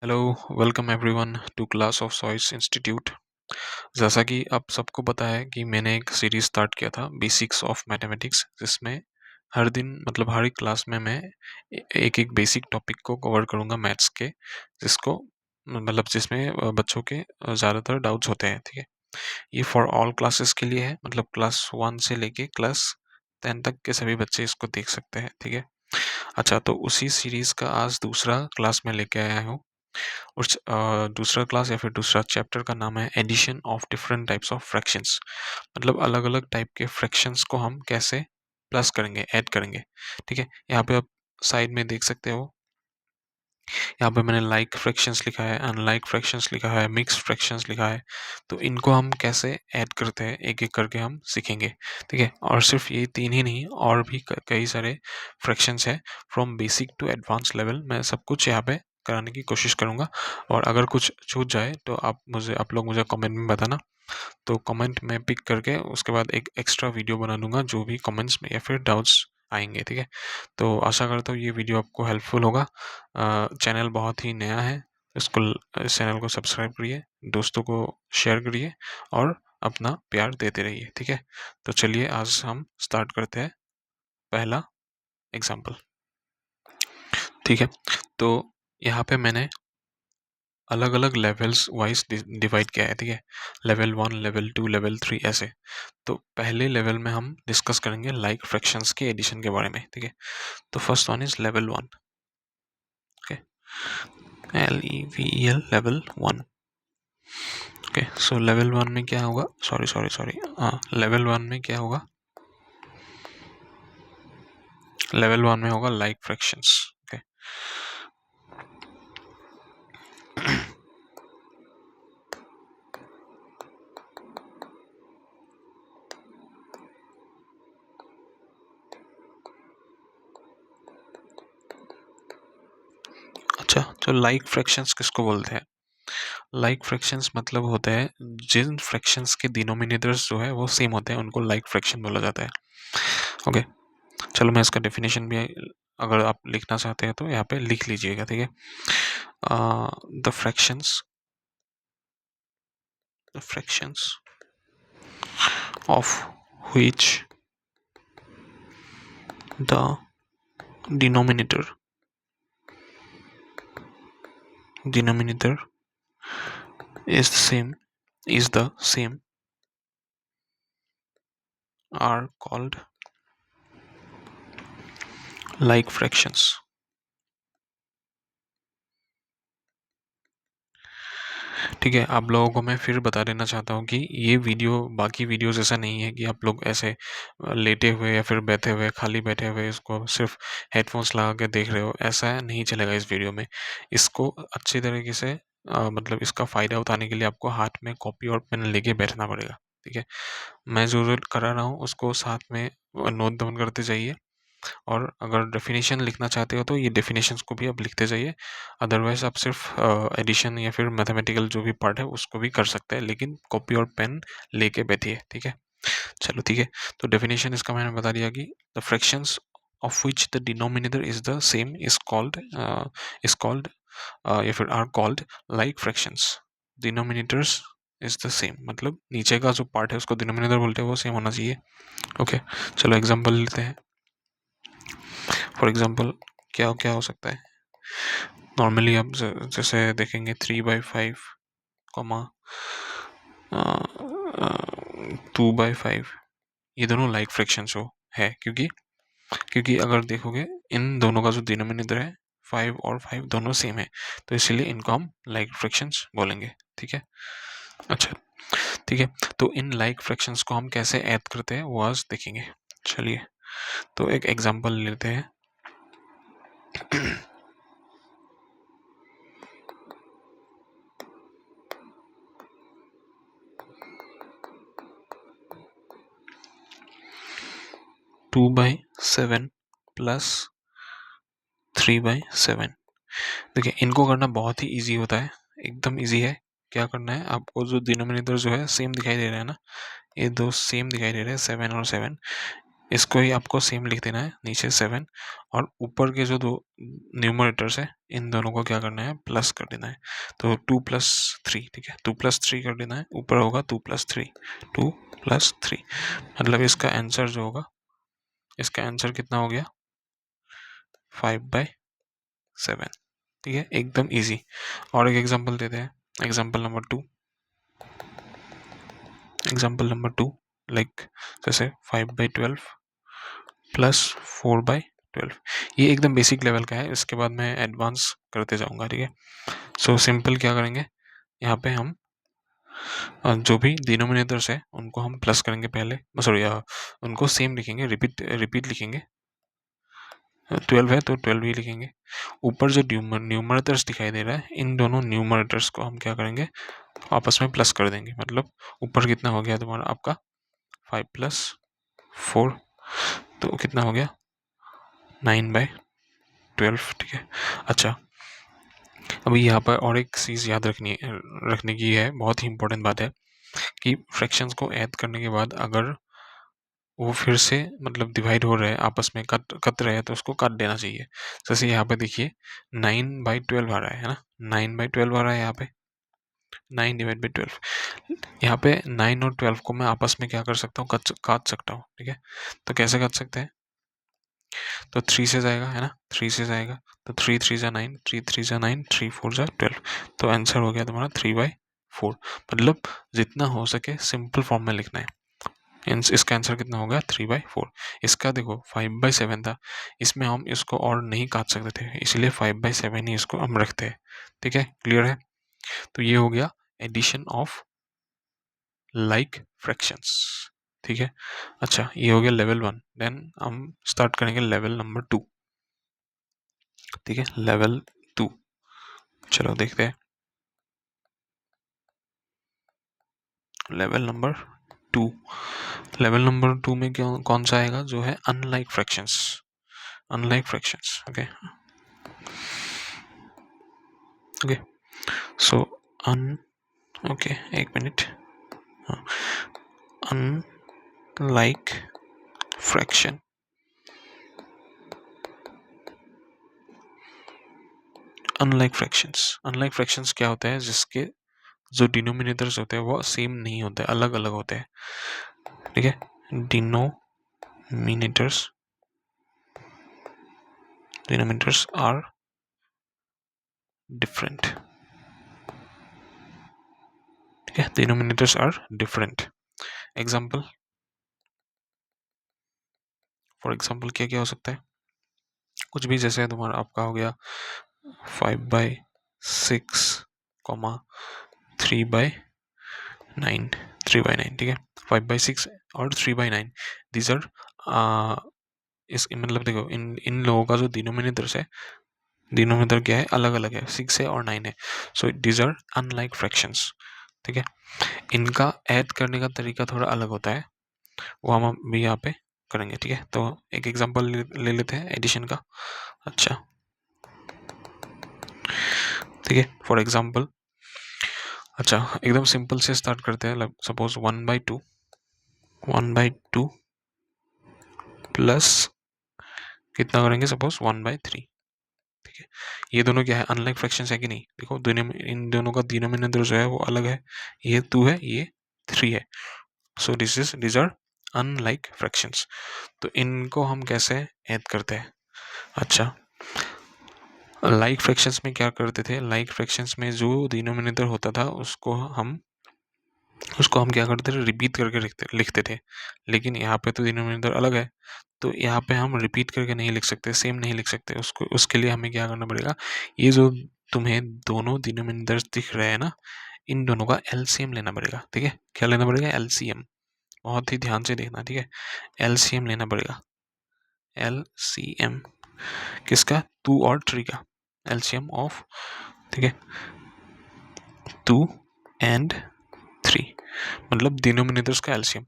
Hello, welcome everyone to class of सॉइस institute. जैसा कि आप सबको पता है कि मैंने एक सीरीज स्टार्ट किया था बेसिक्स ऑफ मैथमेटिक्स, जिसमें हर दिन मतलब हर एक क्लास में मैं एक एक बेसिक टॉपिक को कवर करूंगा मैथ्स के, जिसको मतलब जिसमें बच्चों के ज़्यादातर डाउट्स होते हैं। ठीक है, ये फॉर ऑल क्लासेस के लिए है, मतलब क्लास 1 से लेके क्लास 10 तक के सभी बच्चे इसको देख सकते हैं। ठीक है, अच्छा, तो उसी सीरीज का आज दूसरा क्लास में लेके आया हूँ। उस दूसरा क्लास या फिर दूसरा चैप्टर का नाम है addition of different types of fractions. मतलब अलग अलग टाइप के फ्रैक्शंस को हम कैसे प्लस करेंगे, ऐड करेंगे। ठीक है, यहाँ पे आप साइड में देख सकते हो, यहाँ पे मैंने लाइक फ्रैक्शंस लिखा है, अनलाइक फ्रैक्शंस लिखा है, मिक्स फ्रैक्शंस लिखा है। तो इनको हम कैसे ऐड करते हैं एक एक करके हम सीखेंगे। ठीक है, और सिर्फ ये तीन ही नहीं, और भी कई सारे फ्रैक्शंस है from basic to advance level. मैं सब कुछ यहाँ पे कराने की कोशिश करूँगा, और अगर कुछ छूट जाए तो आप लोग मुझे कमेंट में बताना। तो कमेंट में पिक करके उसके बाद एक एक्स्ट्रा वीडियो बना दूंगा जो भी कमेंट्स में या फिर डाउट्स आएंगे। ठीक है, तो आशा करता हूँ ये वीडियो आपको हेल्पफुल होगा। चैनल बहुत ही नया है, इसको इस चैनल को सब्सक्राइब करिए, दोस्तों को शेयर करिए और अपना प्यार देते रहिए। ठीक है, तो चलिए आज हम स्टार्ट करते हैं पहला एग्जाम्पल। ठीक है, तो यहाँ पे मैंने अलग अलग लेवल्स वाइज डिवाइड किया है। ठीक है, लेवल 1, लेवल 2, लेवल 3 ऐसे। तो पहले लेवल में हम डिस्कस करेंगे लाइक फ्रैक्शंस के एडिशन के बारे में। ठीक है, तो first one is level 1। Okay, LEVEL level 1। Okay, so level 1 में क्या होगा, सॉरी सॉरी सॉरी, हाँ, लेवल 1 में क्या होगा, लेवल 1 में होगा लाइक फ्रैक्शंस। ओके, अच्छा, तो लाइक फ्रैक्शंस किसको बोलते हैं? लाइक फ्रैक्शंस मतलब होते हैं जिन फ्रैक्शंस के डिनोमिनेटर्स जो है वो सेम होते हैं, उनको लाइक फ्रैक्शन बोला जाता है। ओके, चलो मैं इसका डेफिनेशन भी अगर आप लिखना चाहते हैं तो यहाँ पे लिख लीजिएगा। ठीक है, the fractions of which the denominator is the same are called like fractions। ठीक है, आप लोगों को मैं फिर बता देना चाहता हूँ कि ये वीडियो बाकी वीडियोस जैसा नहीं है कि आप लोग ऐसे लेटे हुए या फिर बैठे हुए, खाली बैठे हुए इसको सिर्फ हेडफोन्स लगा के देख रहे हो, ऐसा नहीं चलेगा इस वीडियो में। इसको अच्छी तरीके से मतलब इसका फ़ायदा उठाने के लिए आपको हाथ में कॉपी और पेन लेके बैठना पड़ेगा। ठीक है, मैं जो जो करा रहा हूँ उसको साथ में नोट डाउन करते जाइए, और अगर डेफिनेशन लिखना चाहते हो तो ये डेफिनेशंस को भी आप लिखते जाइए। अदरवाइज आप सिर्फ एडिशन या फिर मैथमेटिकल जो भी पार्ट है उसको भी कर सकते हैं, लेकिन कॉपी और पेन लेके बैठिए। ठीक है, चलो ठीक है, तो डेफिनेशन इसका मैंने बता दिया कि the fractions of which the denominator is the same is called या फिर are called like fractions. Denominators is the same, मतलब नीचे का जो पार्ट है उसको डिनोमिनेटर बोलते हैं, वो सेम होना चाहिए। ओके, चलो एग्जांपल लेते हैं। फॉर एग्जांपल क्या क्या हो सकता है, नॉर्मली आप जैसे देखेंगे 3/5 कॉमा 2/5, ये दोनों लाइक फ्रैक्शंस हो है, क्योंकि अगर देखोगे इन दोनों का जो डिनोमिनेटर है 5 और 5 दोनों सेम है, तो इसलिए इनको हम लाइक फ्रैक्शंस बोलेंगे। ठीक है, अच्छा ठीक है, तो इन लाइक फ्रैक्शंस को हम कैसे ऐड करते हैं वो आज देखेंगे। चलिए, तो एक एग्जांपल लेते हैं। 2/7 प्लस 3/7। देखिए, इनको करना बहुत ही इजी होता है, एकदम इजी है। क्या करना है आपको, जो डिनोमिनेटर जो है सेम दिखाई दे रहा है ना, ये दो सेम दिखाई दे रहे हैं 7 और 7, इसको ही आपको सेम लिख देना है, नीचे 7 और ऊपर के जो दो न्यूमरेटर्स है इन दोनों को क्या करना है, प्लस कर देना है। तो 2 प्लस 3, ठीक है, 2 प्लस 3 कर देना है, ऊपर होगा 2 प्लस 3, 2 प्लस 3, मतलब इसका आंसर जो होगा, इसका आंसर कितना हो गया, 5/7, ठीक है, एकदम इजी। और एक एग्जांपल देते हैं, एग्जांपल नंबर टू लाइक जैसे 5/12 प्लस 4/12, ये एकदम बेसिक लेवल का है, इसके बाद मैं एडवांस करते जाऊंगा, ठीक है। सो सिंपल क्या करेंगे, यहाँ पे हम जो भी डिनोमिनेटर्स है उनको हम प्लस करेंगे पहले, सॉरी उनको सेम लिखेंगे, रिपीट लिखेंगे, 12 है तो 12 ही लिखेंगे। ऊपर जो न्यूमरेटर्स दिखाई दे रहा है, इन दोनों न्यूमरेटर्स को हम क्या करेंगे, आपस में प्लस कर देंगे, मतलब ऊपर कितना हो गया तुम्हारा आपका 5 प्लस 4, तो कितना हो गया 9/12, ठीक है। अच्छा, अभी यहाँ पर और एक चीज़ याद रखने की है, बहुत ही इंपॉर्टेंट बात है कि फ्रैक्शंस को ऐड करने के बाद अगर वो फिर से मतलब डिवाइड हो रहे हैं, आपस में कट रहे हैं, तो उसको काट देना चाहिए। जैसे यहाँ पे देखिए 9/12 आ रहा है ना, 9/12 आ रहा है यहाँ पे, 9/12, यहाँ पे 9 और 12 को मैं आपस में क्या कर सकता हूँ, काट सकता हूँ, ठीक है। तो कैसे काट सकते हैं, तो 3 से जाएगा है ना, 3 से जाएगा, तो 3 3 जा 9, 3 3 जा 9, 3 4 जा 12, तो आंसर हो गया तुम्हारा 3/4। मतलब जितना हो सके सिंपल फॉर्म में लिखना है। इसका आंसर कितना होगा 3/4। इसका देखो 5/7 था, इसमें हम इसको और नहीं काट सकते थे, इसलिए 5/7 ही इसको हम रखते हैं, ठीक है, क्लियर है। तो ये हो गया एडिशन ऑफ लाइक फ्रैक्शंस, ठीक है। अच्छा, ये हो गया लेवल 1, देन हम स्टार्ट करेंगे लेवल नंबर 2, ठीक है, लेवल 2, चलो देखते हैं लेवल नंबर 2। लेवल नंबर 2 में क्या कौन सा आएगा, जो है unlike fractions, unlike fractions, okay okay. So okay, एक मिनट, अनलाइक फ्रैक्शन, अनलाइक फ्रैक्शंस क्या होता है, जिसके जो डिनोमिनेटर्स होते हैं वो सेम नहीं होते, अलग अलग होते हैं, ठीक है, डिनोमिनेटर्स आर डिफरेंट, ठीक है, denominators are different. Example, for example क्या क्या हो सकता है, कुछ भी, जैसे तुम्हारा आपका हो गया 5/6, 3/9, 3/9, ठीक है, 5/6 और 3/9, दीज आर इस मतलब देखो इन इन लोगों का जो डिनोमिनेटर्स है, डिनोमिनेटर क्या है, अलग अलग है, 6 है और 9 है, so these are unlike fractions, ठीक है। इनका ऐड करने का तरीका थोड़ा अलग होता है, वो हम भी यहाँ पे करेंगे, ठीक है। तो एक एग्जांपल ले लेते हैं एडिशन का। अच्छा, ठीक है, फॉर एग्जांपल, अच्छा एकदम सिंपल से स्टार्ट करते हैं, सपोज 1/2 प्लस कितना करेंगे, सपोज 1/3, ठीक है। ये दोनों क्या है, अनलाइक फ्रैक्शंस है कि नहीं, देखो दोनों, इन दोनों का डिनोमिनेटर जो है वो अलग है, ये 2 है, ये 3 है, so this are unlike fractions. तो इनको हम कैसे ऐड करते हैं, अच्छा लाइक फ्रैक्शंस में क्या करते थे, लाइक फ्रैक्शंस में जो डिनोमिनेटर होता था उसको हम क्या करते थे, रिपीट करके लिखते थे, लेकिन यहाँ पे तो डिनोमिनेटर अलग है, तो यहाँ पे हम रिपीट करके नहीं लिख सकते, सेम नहीं लिख सकते उसको, उसके लिए हमें क्या करना पड़ेगा, ये जो तुम्हें दोनों डिनोमिनेटर्स दिख रहे हैं ना, इन दोनों का एलसीएम लेना पड़ेगा, ठीक है, क्या लेना पड़ेगा, एलसीएम, बहुत ही ध्यान से देखना, ठीक है, एलसीएम लेना पड़ेगा, एलसीएम किसका, 2 और 3 का, एलसीएम ऑफ, ठीक है, 2 एंड 3, मतलब डिनोमिनेटर्स का एलसीएम।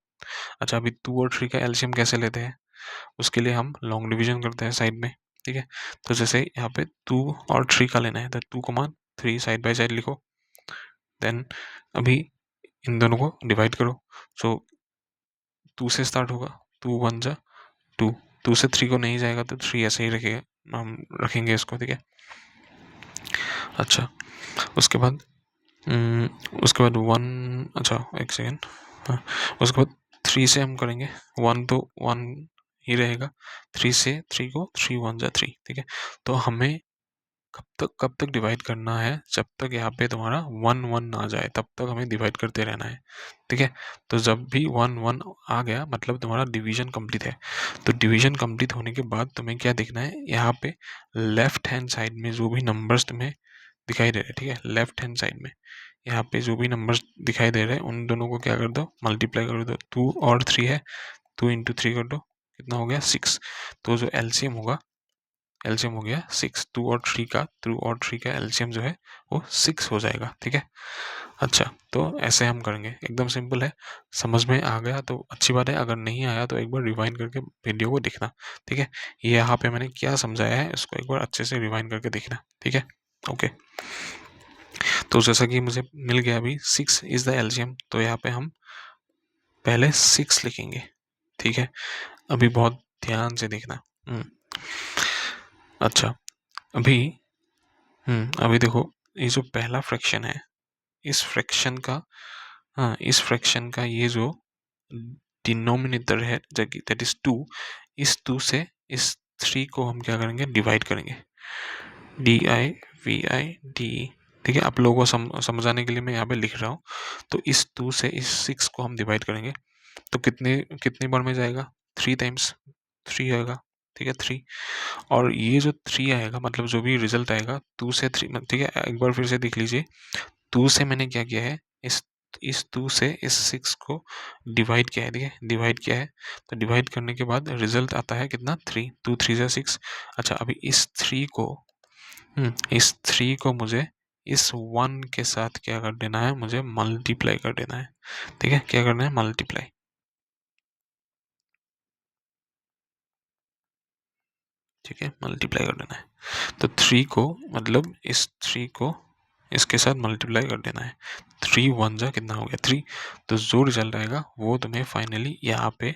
अच्छा, अभी 2 और 3 का एलसीएम कैसे लेते हैं, उसके लिए हम लॉन्ग डिवीजन करते हैं साइड में, ठीक है। तो जैसे यहाँ पे 2 और 3 का लेना है, तो 2, 3 साइड बाय साइड लिखो, देन अभी इन दोनों को डिवाइड करो, सो 2 से स्टार्ट होगा, 2 1 जा 2 से 3 को नहीं जाएगा तो 3 ऐसे ही रखेगा, हम रखेंगे इसको, ठीक है। अच्छा, उसके बाद उसके बाद 1, अच्छा एक सेकेंड, हाँ, उसके बाद 3 से हम करेंगे, 1 तो 1 ही रहेगा, 3 से 3 को 3 1 जा 3, ठीक है। तो हमें कब तक डिवाइड करना है, जब तक यहाँ पे तुम्हारा 1 1 ना जाए तब तक हमें डिवाइड करते रहना है, ठीक है। तो जब भी 1 1 आ गया मतलब तुम्हारा डिवीजन कंप्लीट है। तो डिवीजन कंप्लीट होने के बाद तुम्हें क्या देखना है, यहाँ पे लेफ्ट हैंड साइड में जो भी नंबर्स तुम्हें दिखाई दे रहे हैं, ठीक है, लेफ्ट हैंड साइड में यहाँ पे जो भी नंबर्स दिखाई दे रहे हैं उन दोनों को क्या कर दो, मल्टीप्लाई कर दो। 2 और 3 है, 2 इंटू 3 कर दो, कितना हो गया 6। तो जो एलसीएम होगा, एलसीएम हो गया 6, 2 और 3 का एलसीएम जो है वो 6 हो जाएगा, ठीक है। अच्छा, तो ऐसे हम करेंगे, एकदम सिंपल है। समझ में आ गया तो अच्छी बात है, अगर नहीं आया तो एक बार रिवाइंड करके वीडियो को देखना, ठीक है। ये यहाँ पे मैंने क्या समझाया है इसको एक बार अच्छे से रिवाइंड करके देखना, ठीक है। ओके, तो जैसा कि मुझे मिल गया अभी 6 इज द एलसीएम, तो यहाँ पे हम पहले 6 लिखेंगे, ठीक है। अभी बहुत ध्यान से देखना। अच्छा, अभी अभी देखो, ये जो पहला फ्रैक्शन है, इस फ्रैक्शन का, हाँ, इस फ्रैक्शन का ये जो डिनोमिनेटर है दैट इज 2, इस 2 से इस 3 को हम क्या करेंगे, डिवाइड करेंगे, DIVID, ठीक है। आप लोगों को समझाने के लिए मैं यहाँ पे लिख रहा हूँ। तो इस 2 से इस 6 को हम डिवाइड करेंगे, तो कितने बार में जाएगा, 3 टाइम्स 3 आएगा, ठीक है, 3। और ये जो 3 आएगा मतलब जो भी रिजल्ट आएगा 2 से 3, ठीक है। एक बार फिर से देख लीजिए, 2 से मैंने क्या किया है, इस 2 से इस 6 को डिवाइड किया है, ठीक है, डिवाइड किया है। तो डिवाइड करने के बाद रिजल्ट आता है कितना, 3, 2 3 जा 6। अच्छा, अभी इस 3 को मुझे इस 1 के साथ क्या कर देना है, मुझे मल्टीप्लाई कर देना है, ठीक है। क्या करना है, मल्टीप्लाई, ठीक है, मल्टीप्लाई कर देना है। तो 3 को मतलब इस 3 को इसके साथ मल्टीप्लाई कर देना है, 3 1 जा कितना हो गया 3। तो जो रिजल्ट आएगा वो तुम्हें फाइनली यहाँ पे,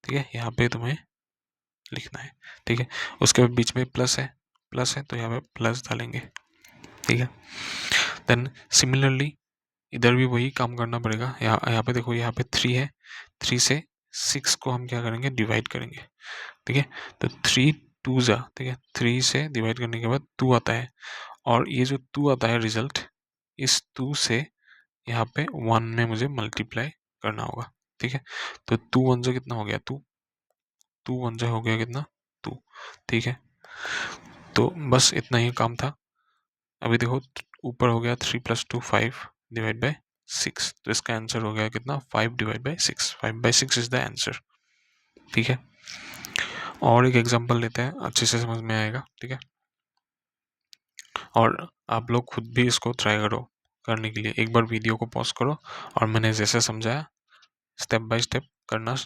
ठीक है, यहाँ पे तुम्हें लिखना है, ठीक है। उसके बाद बीच में प्लस है तो यहाँ पे प्लस डालेंगे, ठीक है। देन सिमिलरली इधर भी वही काम करना पड़ेगा। यहाँ पे देखो, यहाँ पे 3 है, 3 से 6 को हम क्या करेंगे, डिवाइड करेंगे, ठीक है। तो 3 2 जा, ठीक है, 3 से डिवाइड करने के बाद 2 आता है, और ये जो 2 आता है रिजल्ट, इस 2 से यहाँ पे 1 में मुझे मल्टीप्लाई करना होगा, ठीक है। तो 2 1 जा कितना हो गया, 2 1 जा हो गया कितना, 2, ठीक है। तो बस इतना ही काम था। अभी देखो, ऊपर हो गया 3 + 2 5 डिवाइड बाय 6, तो इसका आंसर हो गया कितना, 5 divide by 6, 5/6 is the answer, ठीक है। और एक एग्जांपल लेते हैं, अच्छे से समझ में आएगा, ठीक है। और आप लोग खुद भी इसको ट्राई करो, करने के लिए एक बार वीडियो को पॉज करो और मैंने जैसे समझाया स्टेप बाय स्टेप करना,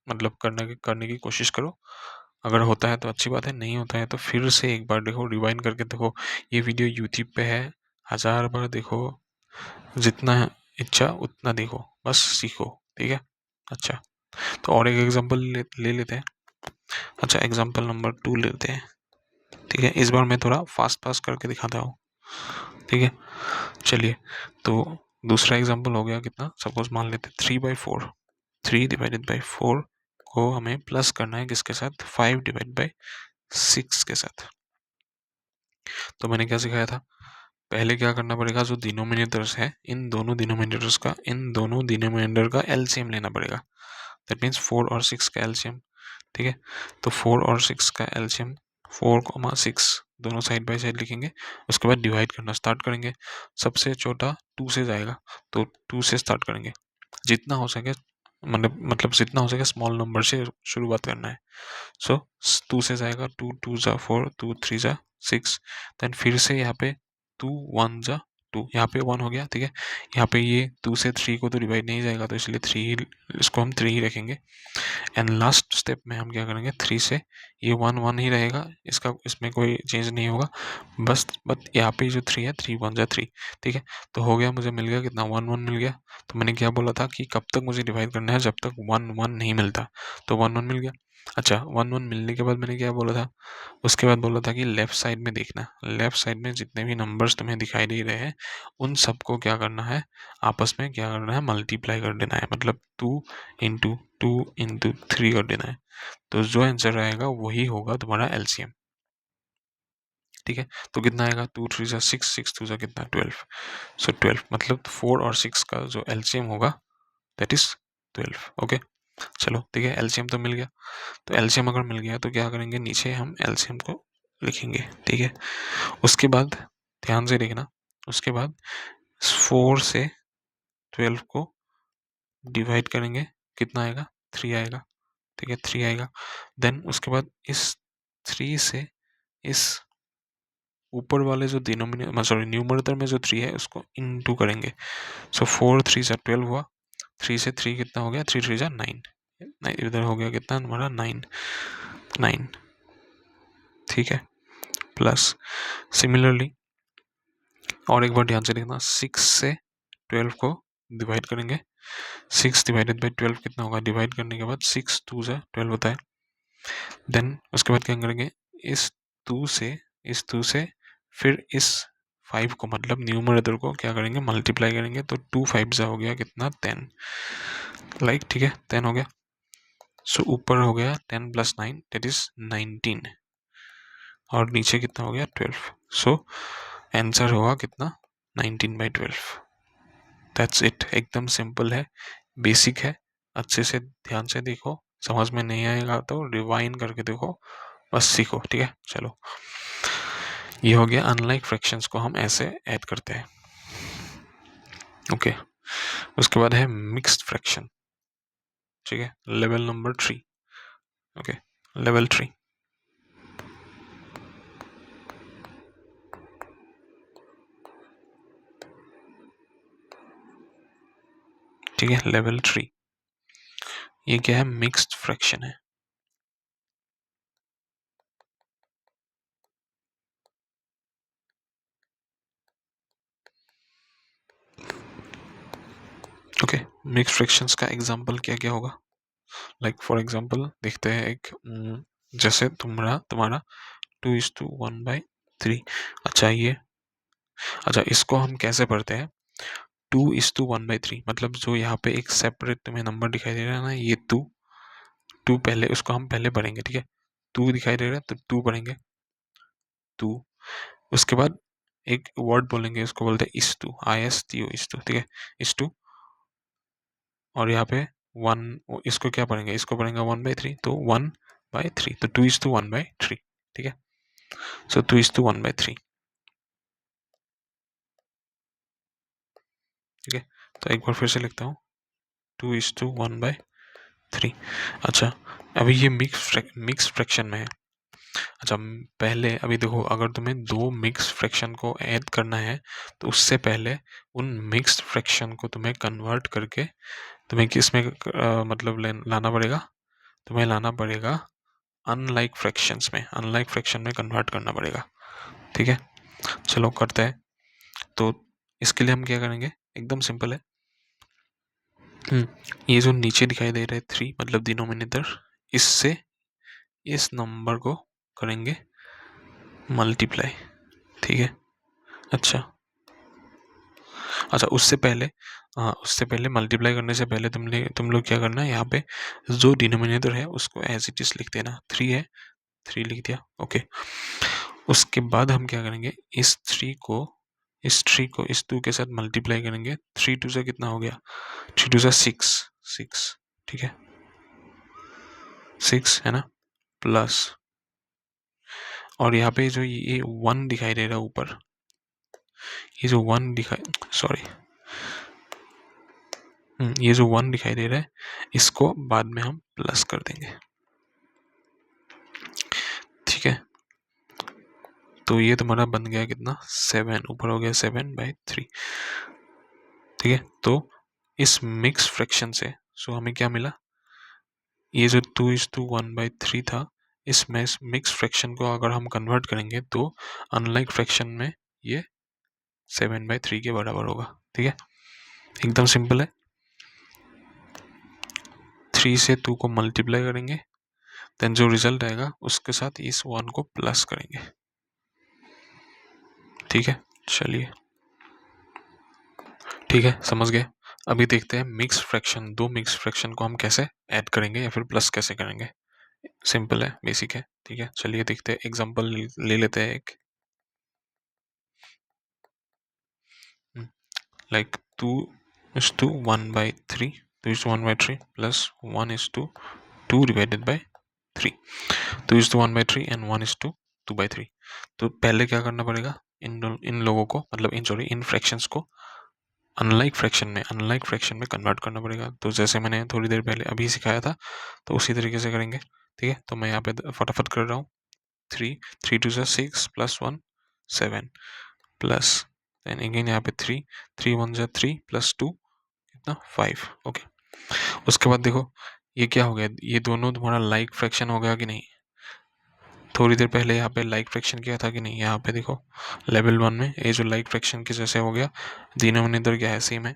मतलब करने की कोशिश करो। अगर होता है तो अच्छी बात है, नहीं होता है तो फिर से एक बार देखो, रिवाइंड करके देखो। ये वीडियो यूट्यूब पे है, 1000 बार देखो, जितना इच्छा उतना देखो, बस सीखो, ठीक है। अच्छा, तो और एक एग्जांपल ले लेते हैं। अच्छा, एग्जांपल नंबर 2 लेते हैं, ठीक है। इस बार मैं थोड़ा फास्ट फास्ट करके दिखाता हूँ, ठीक है। चलिए, तो दूसरा एग्जांपल हो गया कितना, सपोज मान लेते 3/4, 3 डिवाइडेड बाई 4 को हमें प्लस करना है किसके साथ, 5 डिवाइड बाई 6 के साथ। तो मैंने क्या सिखाया था, पहले क्या करना पड़ेगा, जो डिनोमिनेटर्स है इन दोनों डिनोमिनेटर का एलसीएम लेना पड़ेगा। दैट मीन्स 4 और 6 का एलसीएम, ठीक है। तो 4 और 6 का एलसीएम, 4, 6 दोनों साइड बाय साइड लिखेंगे। उसके बाद डिवाइड करना स्टार्ट करेंगे। सबसे छोटा 2 से जाएगा, तो 2 से स्टार्ट करेंगे। जितना हो सके, मतलब जितना हो सके स्मॉल नंबर से शुरुआत करना है। सो 2 से जाएगा, 2 2 जा 4, 2 3 जा 6। देन फिर से यहाँ पे 2 1 जा 2, यहाँ पे 1 हो गया, ठीक है। यहाँ पे ये 2 से 3 को तो डिवाइड नहीं जाएगा, तो इसलिए 3 ही, इसको हम 3 ही रखेंगे। एंड लास्ट स्टेप में हम क्या करेंगे, 3 से ये 1 1 ही रहेगा, इसमें कोई चेंज नहीं होगा, बस यहाँ पे जो 3 है, 3 1 जा 3, ठीक है। तो हो गया, मुझे मिल गया कितना, 1 1 मिल गया। तो मैंने क्या बोला था कि कब तक मुझे डिवाइड करना है, जब तक 1 1 नहीं मिलता। तो 1 1 मिल गया। अच्छा, 1 1 मिलने के बाद मैंने क्या बोला था, उसके बाद बोला था कि लेफ्ट साइड में देखना, लेफ्ट साइड में जितने भी नंबर्स तुम्हें दिखाई दे रहे हैं उन सबको क्या करना है, आपस में क्या करना है, मल्टीप्लाई कर देना है, मतलब 2 × 3 कर देना है। तो जो आंसर आएगा वही होगा तुम्हारा एलसीएम। ठीक है, तो कितना आएगा, 2 3 × 6, 6 2 कितना, 12। सो 12 मतलब 4 और 6 का जो एलसीएम होगा दैट इज 12। ओके, चलो ठीक है, एलसीएम तो मिल गया। तो एलसीएम अगर मिल गया तो क्या करेंगे, नीचे हम एलसीएम को लिखेंगे। ठीक है, उसके बाद ध्यान से देखना, उसके बाद 4 से 12 को डिवाइड करेंगे, कितना आएगा, 3 आएगा। ठीक है, 3 आएगा। देन उसके बाद इस 3 से इस ऊपर वाले जो न्यूमरेटर में जो 3 है उसको इनटू करेंगे। सो 4 3 सा 12 हुआ, 3 से 3 कितना हो गया, 3 3 सा 9, इधर हो गया कितना हमारा 9 9। ठीक है, प्लस सिमिलरली और एक बार ध्यान से देखना, 6 से 12 को डिवाइड करेंगे, 6 डिवाइडेड बाई 12 कितना होगा, डिवाइड करने के बाद 6 2 से 12 होता है। देन उसके बाद क्या करेंगे, इस 2 से फिर इस 5 को मतलब न्यूमरेटर को क्या करेंगे, मल्टीप्लाई करेंगे, तो 2 5 से हो गया कितना, 10। लाइक ठीक है, 10 हो गया। सो ऊपर हो गया 10 + 9 दैट इज 19 और नीचे कितना हो गया, 12। सो आंसर होगा कितना, 19/12। दैट्स इट, एकदम सिंपल है, बेसिक है, अच्छे से ध्यान से देखो, समझ में नहीं आएगा तो रिवाइंड करके देखो, बस सीखो। ठीक है, चलो ये हो गया, अनलाइक फ्रैक्शंस को हम ऐसे ऐड करते हैं। ओके, उसके बाद है मिक्स्ड फ्रैक्शन। ठीक है, लेवल नंबर 3। Okay, level 3। ठीक है, लेवल 3 ये क्या है, मिक्स्ड फ्रैक्शन है। ओके, मिक्स्ड फ्रैक्शंस का एग्जांपल क्या क्या होगा, लाइक फॉर एग्जांपल देखते हैं एक जैसे तुम्हारा 2:1/3। अच्छा ये, अच्छा इसको हम कैसे पढ़ते हैं, 2:1/3 मतलब जो यहाँ पे एक सेपरेट तुम्हें नंबर दिखाई दे रहा है ना, ये 2 पहले उसको हम पहले पढ़ेंगे। ठीक है, 2 दिखाई दे रहा है तो 2 पढ़ेंगे, 2। उसके बाद एक वर्ड बोलेंगे, उसको बोलते हैं इस टू, ISTU, इस टू। ठीक है, इस टू, और यहाँ पे 1, इसको क्या पढ़ेंगे, इसको पढ़ेंगे 1/3, तो 1/3, तो 2:1/3। ठीक है, सो 2:1/3। ठीक है, तो एक बार फिर से लिखता हूँ, 2:1/3। अच्छा, अभी ये मिक्स फ्रैक्शन में है। अच्छा पहले अभी देखो, अगर तुम्हें दो मिक्स फ्रैक्शन को ऐड करना है तो उससे पहले उन मिक्स्ड फ्रैक्शन को तुम्हें कन्वर्ट करके तुम्हें किस में मतलब लाना पड़ेगा, तुम्हें लाना पड़ेगा अनलाइक फ्रैक्शंस में, अनलाइक फ्रैक्शन में कन्वर्ट करना पड़ेगा। ठीक है, चलो करते हैं। तो इसके लिए हम क्या करेंगे, एकदम सिंपल है। ये जो नीचे दिखाई दे रहे 3 मतलब डिनोमिनेटर, इससे इस नंबर को करेंगे मल्टीप्लाई। ठीक है, अच्छा अच्छा उससे पहले, हाँ उससे पहले मल्टीप्लाई करने से पहले तुम लोग क्या करना है, यहाँ पे जो डिनोमिनेटर है उसको एज इट इज लिख देना, 3 है, 3 लिख दिया। ओके, उसके बाद हम क्या करेंगे, इस 3 को इस 2 के साथ मल्टीप्लाई करेंगे, 3 2 से कितना हो गया, 3 2 से 6 6। ठीक है, 6 है ना, प्लस और यहाँ पे जो ये 1 दिखाई दे रहा है ऊपर, ये जो 1 दिखाई, सॉरी, ये जो 1 दिखाई दे रहा है इसको बाद में हम प्लस कर देंगे। ठीक है, तो ये तुम्हारा बन गया कितना, 7, ऊपर हो गया 7/3। ठीक है, तो इस मिक्स फ्रैक्शन से सो हमें क्या मिला, ये जो 2:1/3 था, इसमें इस मिक्स फ्रैक्शन को अगर हम कन्वर्ट करेंगे तो अनलाइक फ्रैक्शन में ये 7/3 के बराबर होगा। ठीक है, एकदम सिंपल है, 3 से 2 को मल्टीप्लाई करेंगे देन जो रिजल्ट आएगा उसके साथ इस 1 को प्लस करेंगे। ठीक है, चलिए ठीक है, समझ गए। अभी देखते हैं मिक्स फ्रैक्शन, दो मिक्स फ्रैक्शन को हम कैसे ऐड करेंगे या फिर प्लस कैसे करेंगे। सिंपल है, बेसिक है। ठीक है, चलिए देखते हैं, एग्जांपल ले लेते हैं एक, like 2 is to 1 by 3, 2 is to 1 by 3 plus 1 is to 2 divided by 3, 2 is to 1 by 3 and 1 is to 2 by 3। तो पहले क्या करना पड़ेगा, इन लोगों को मतलब इन फ्रैक्शंस को अनलाइक फ्रैक्शन में कन्वर्ट करना पड़ेगा। तो जैसे मैंने थोड़ी देर पहले अभी सिखाया था, तो उसी तरीके से करेंगे। ठीक है, तो मैं यहाँ पे फटाफट कर रहा हूँ। 3 2 जा 6 प्लस 1 7 प्लस देन अगेन यहाँ पे 3 1 जा 3 प्लस 2 कितना 5। ओके, उसके बाद देखो ये क्या हो गया, ये दोनों तुम्हारा लाइक फ्रैक्शन हो गया कि नहीं। थोड़ी देर पहले यहाँ पे लाइक फ्रैक्शन किया था कि नहीं, यहाँ पे देखो लेवल 1 में ये जो लाइक फ्रैक्शन के जैसे हो गया, डिनोमिनेटर क्या है, सेम है,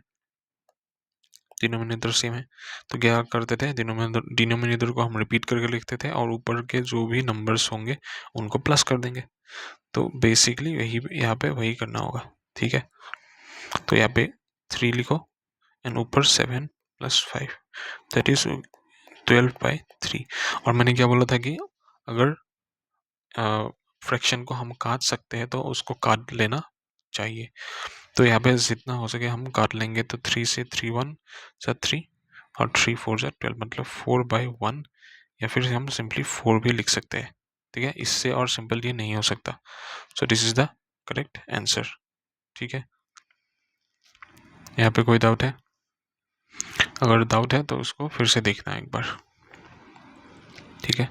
डिनोमिनेटर सेम है। तो क्या करते थे, डिनोमिनेटर को हम रिपीट करके लिखते थे और ऊपर के जो भी नंबर्स होंगे उनको प्लस कर देंगे। तो बेसिकली वही यहाँ पे वही करना होगा। ठीक है, तो यहाँ पे 3 लिखो एंड ऊपर 7 प्लस 5 दैट इज 12/3। और मैंने क्या बोला था कि अगर फ्रैक्शन को हम काट सकते हैं तो उसको काट लेना चाहिए। तो यहाँ पे जितना हो सके हम काट लेंगे। तो 3 से 3 1 जा 3 और 3 4 जा 12, मतलब 4/1, या फिर हम सिंपली 4 भी लिख सकते हैं। ठीक है, इससे और सिंपल ये नहीं हो सकता। सो this is the correct answer. ठीक है, यहाँ पे कोई डाउट है? अगर डाउट है तो उसको फिर से देखना है एक बार। ठीक है,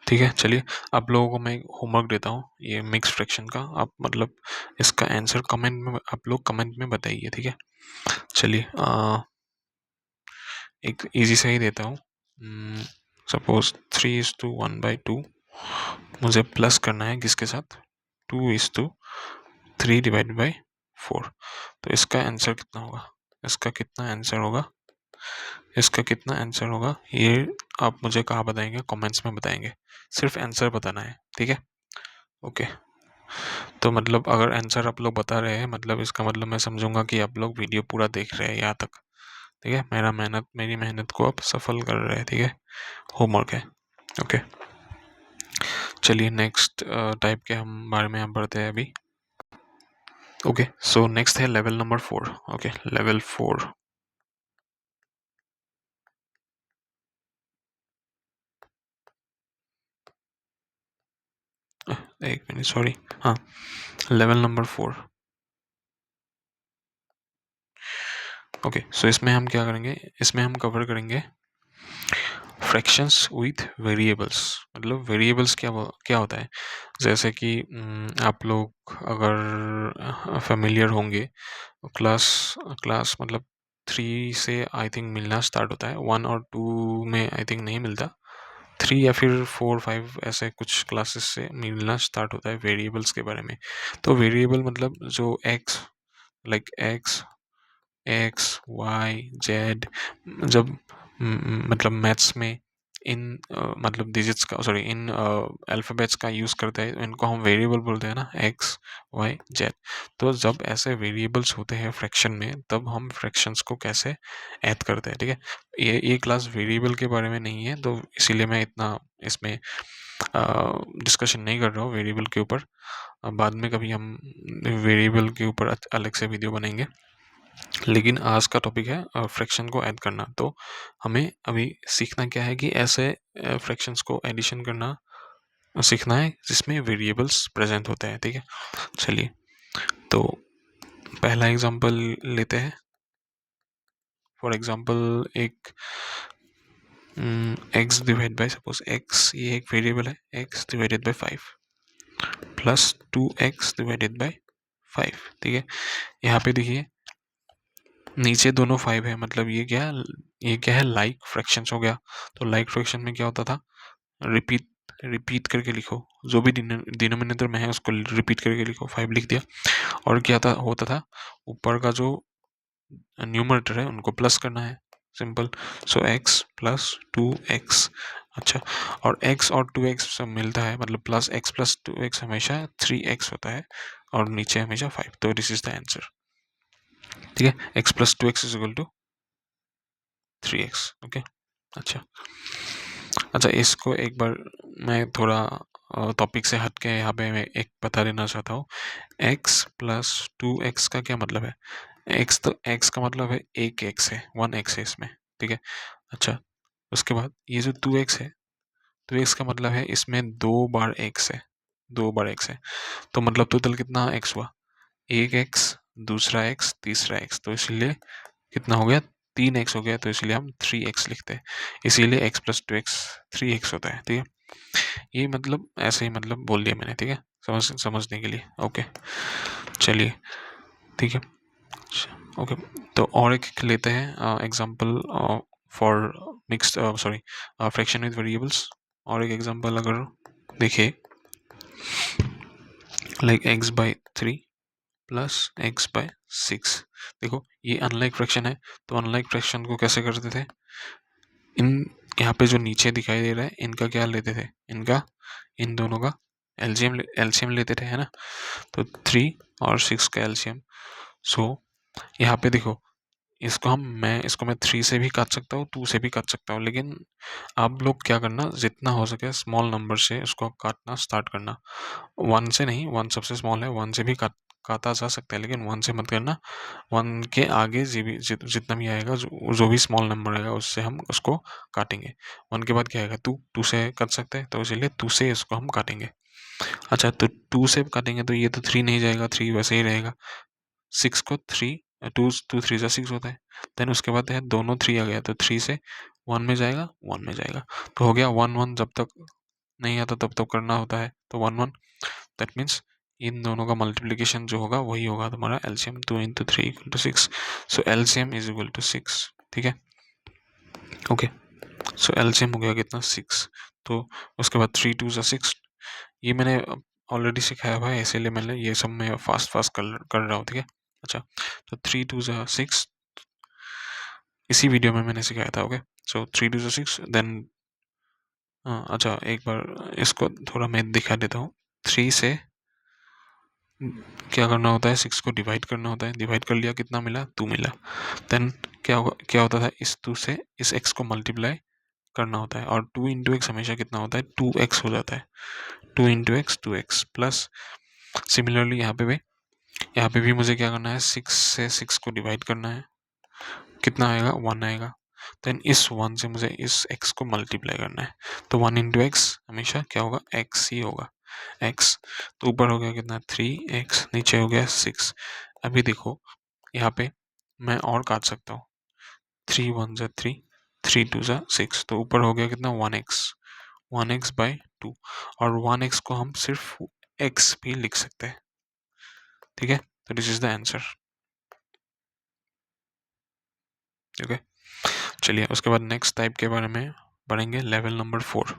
ठीक है, चलिए आप लोगों को मैं होमवर्क देता हूँ ये मिक्स फ्रैक्शन का। आप मतलब इसका आंसर कमेंट में, आप लोग कमेंट में बताइए। ठीक है, चलिए एक इजी सा ही देता हूँ। सपोज 3 is to 1/2 मुझे प्लस करना है किसके साथ, 2 is to 3 डिवाइड बाई 4। तो इसका आंसर कितना होगा, इसका कितना आंसर होगा, इसका कितना आंसर होगा, ये आप मुझे कहाँ बताएंगे, कमेंट्स में बताएंगे। सिर्फ आंसर बताना है। ठीक है, ओके। तो मतलब अगर आंसर आप लोग बता रहे हैं, मतलब इसका मतलब मैं समझूंगा कि आप लोग वीडियो पूरा देख रहे हैं यहाँ तक। ठीक है, मेरी मेहनत को आप सफल कर रहे हैं। ठीक है, होमवर्क है। ओके, चलिए नेक्स्ट टाइप के हम बारे में हम पढ़ते हैं अभी। ओके, सो नेक्स्ट है लेवल नंबर 4। Okay, level 4। एक मिनट, सॉरी, हाँ, लेवल नंबर 4। ओके, सो इसमें हम क्या करेंगे, इसमें हम कवर करेंगे फ्रैक्शंस विथ वेरिएबल्स। मतलब वेरिएबल्स क्या होता है, जैसे कि आप लोग अगर फेमिलियर होंगे, क्लास क्लास मतलब 3 से आई थिंक मिलना स्टार्ट होता है, 1 और 2 में आई थिंक नहीं मिलता, 3 या फिर 4 5 ऐसे कुछ क्लासेस से मिलना स्टार्ट होता है वेरिएबल्स के बारे में। तो वेरिएबल मतलब जो x, like x y z, जब मतलब मैथ्स में इन मतलब डिजिट्स का, सॉरी, इन अल्फ़ाबेट्स का यूज़ करते हैं, इनको हम वेरिएबल बोलते हैं ना, एक्स वाई जेड। तो जब ऐसे वेरिएबल्स होते हैं फ्रैक्शन में, तब हम फ्रैक्शंस को कैसे ऐड करते हैं। ठीक है, ये क्लास वेरिएबल के बारे में नहीं है, तो इसीलिए मैं इतना इसमें डिस्कशन नहीं कर रहा हूँ वेरिएबल के ऊपर। बाद में कभी हम वेरिएबल के ऊपर अलग से वीडियो बनाएंगे। लेकिन आज का टॉपिक है फ्रैक्शन को ऐड करना। तो हमें अभी सीखना क्या है कि ऐसे फ्रैक्शंस को एडिशन करना सीखना है जिसमें वेरिएबल्स प्रेजेंट होते हैं। ठीक है, चलिए तो पहला एग्जांपल लेते हैं। फॉर एग्जांपल एक x divide by, suppose x ये एक वेरिएबल है, x divided by 5 plus 2x divided by 5। ठीक है, यहाँ पे देखिए नीचे दोनों 5 है, मतलब ये क्या है, लाइक फ्रैक्शंस हो गया। तो लाइक फ्रैक्शन में क्या होता था, रिपीट रिपीट करके लिखो, जो भी डिनोमिनेटर में है उसको रिपीट करके लिखो, 5 लिख दिया। और क्या होता था, ऊपर का जो न्यूमरेटर है उनको प्लस करना है। सिंपल। सो x प्लस 2x। अच्छा, और x और 2x सब मिलता है, मतलब प्लस x प्लस 2x हमेशा 3x होता है और नीचे हमेशा 5। तो दिस इज द आंसर। ठीक है, x plus 2x is equal to 3x। Okay, अच्छा अच्छा, इसको एक बार मैं थोड़ा टॉपिक से हट के यहाँ पे मैं एक बता देना चाहता हूँ। x प्लस 2x का क्या मतलब है? x तो x का मतलब है एक x है, 1x है इसमें। ठीक है, अच्छा, उसके बाद ये जो 2x है, 2x का मतलब है इसमें दो बार x है, दो बार x है। तो मतलब टोटल कितना x हुआ? एक x, दूसरा x, तीसरा x, तो इसलिए कितना हो गया? 3x हो गया। तो इसलिए हम 3x लिखते हैं, इसीलिए x प्लस 2x 3x होता है। ठीक है, ये मतलब ऐसे ही मतलब बोल दिया मैंने। ठीक है, समझने के लिए। ओके, चलिए, ठीक है, ओके। तो और एक लेते हैं example for mixed, sorry, fraction with variables. और एक एग्जांपल अगर देखिए, लाइक x/3 प्लस x/6। देखो, ये अनलाइक फ्रैक्शन है, तो अनलाइक फ्रैक्शन को कैसे करते थे? इन यहाँ पे जो नीचे दिखाई दे रहा है, इनका क्या लेते थे? इनका, इन दोनों का एलसीएम, एलसीएम लेते थे, है ना? तो 3 और 6 का एलसीएम। सो यहाँ पे देखो, मैं इसको 3 से भी काट सकता हूँ, 2 से भी काट सकता हूँ, लेकिन आप लोग क्या करना, जितना हो सके स्मॉल नंबर से उसको काटना स्टार्ट करना। 1 से नहीं, 1 सबसे स्मॉल है, 1 से भी काटा जा सकता है, लेकिन 1 से मत करना। 1 के आगे जितना भी आएगा, जो भी स्मॉल नंबर आएगा, उससे हम उसको काटेंगे। 1 के बाद क्या आएगा? 2 से काट सकते हैं, तो इसीलिए 2 से इसको हम काटेंगे। अच्छा, तो 2 से काटेंगे तो ये तो 3 नहीं जाएगा, 3 वैसे ही रहेगा। 6 को 3, 2 3 6 होता है। देन उसके बाद है दोनों 3 आ गया, तो 3 से 1 में जाएगा, 1 में जाएगा, तो हो गया 1 1। जब तक नहीं आता तब तक करना होता है, तो 1 1। दैट मीन्स इन दोनों का मल्टीप्लीकेशन जो होगा वही होगा तुम्हारा LCM. 2 × 3 = 6। So LCM is equal to 6। ठीक है, ओके। सो एलसीएम हो गया कितना? 6। तो उसके बाद 3 2 = 6। ये मैंने ऑलरेडी सिखाया हुआ है, इसीलिए मैंने ये सब मैं फास्ट फास्ट कर रहा हूँ। ठीक है, अच्छा, तो 3 2 = 6, इसी वीडियो में मैंने सिखाया था। ओके, सो 3 2 = 6। देन अच्छा, एक बार इसको थोड़ा मैं दिखा देता हूँ। 3 से क्या करना होता है? 6 को डिवाइड करना होता है। डिवाइड कर लिया, कितना मिला? 2 मिला। देन क्या होता था? इस 2 से इस x को मल्टीप्लाई करना होता है, और 2 × x हमेशा कितना होता है? 2x हो जाता है। 2 × x 2x प्लस, सिमिलरली यहाँ पे भी मुझे क्या करना है? 6 से 6 को डिवाइड करना है, कितना आएगा? 1 आएगा। देन इस 1 से मुझे इस x को मल्टीप्लाई करना है, तो 1 × x हमेशा क्या होगा? x ही होगा, x। तो ऊपर हो गया कितना? 3x, नीचे हो गया 6। अभी देखो, यहाँ पे मैं और काट सकता हूँ। 3 1 = 3, 3 2 = 6, तो ऊपर हो गया कितना? 1x, 1x/2। और 1x को हम सिर्फ x भी लिख सकते हैं। ठीक है, तो this is the answer. Okay, चलिए, उसके बाद नेक्स्ट टाइप के बारे में पढ़ेंगे, लेवल नंबर 4।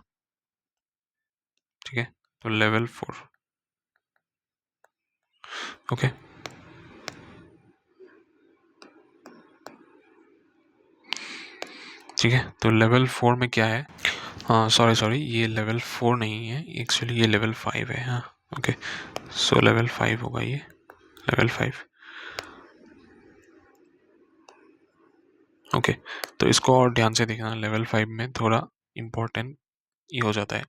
ठीक है, तो लेवल 4। ओके, ठीक है, तो लेवल 4 में क्या है? हाँ, सॉरी सॉरी, ये लेवल 4 नहीं है एक्चुअली, ये लेवल 5 है। हाँ, ओके, सो लेवल 5 होगा ये, लेवल 5। ओके, तो इसको और ध्यान से देखना, लेवल 5 में थोड़ा इम्पोर्टेंट ये हो जाता है।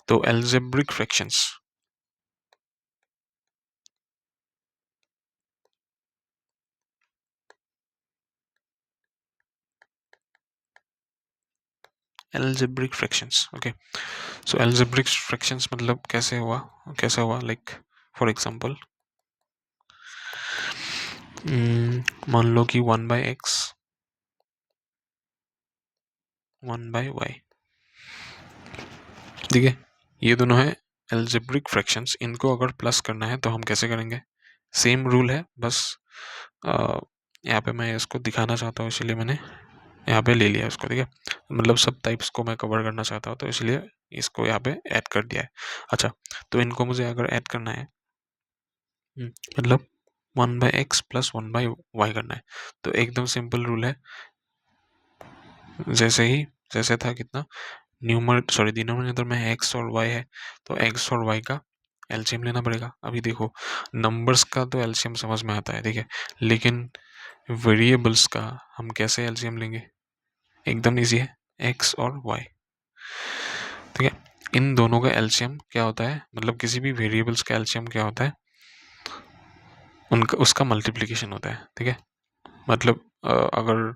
तो algebraic fractions, algebraic fractions. Okay, so algebraic fractions मतलब कैसे हुआ, लाइक फॉर एग्जांपल, मान लो कि 1/x 1/y। ठीक है, ये दोनों है एल्जेब्रिक फ्रैक्शंस। इनको अगर प्लस करना है तो हम कैसे करेंगे? सेम रूल है, बस यहाँ पे मैं इसको दिखाना चाहता हूँ, इसलिए मैंने यहाँ पे ले लिया इसको। ठीक है, मतलब सब टाइप्स को मैं कवर करना चाहता हूँ, तो इसलिए इसको यहाँ पे ऐड कर दिया है। अच्छा, तो इनको मुझे अगर ऐड करना है, मतलब 1/x + 1/y करना है, तो एकदम सिंपल रूल है। जैसे था कितना डिनोमिनेटर में एक्स और वाई है, तो एक्स और वाई का एलसीएम लेना पड़ेगा। अभी देखो, नंबर्स का तो एलसीएम समझ में आता है, ठीक है, लेकिन वेरिएबल्स का हम कैसे एलसीएम लेंगे? एकदम इजी है, एक्स और वाई, ठीक है। इन दोनों का एलसीएम क्या होता है, मतलब किसी भी वेरिएबल्स का एलसीएम क्या होता है, उनका उसका मल्टीप्लिकेशन होता है, ठीक है। मतलब अगर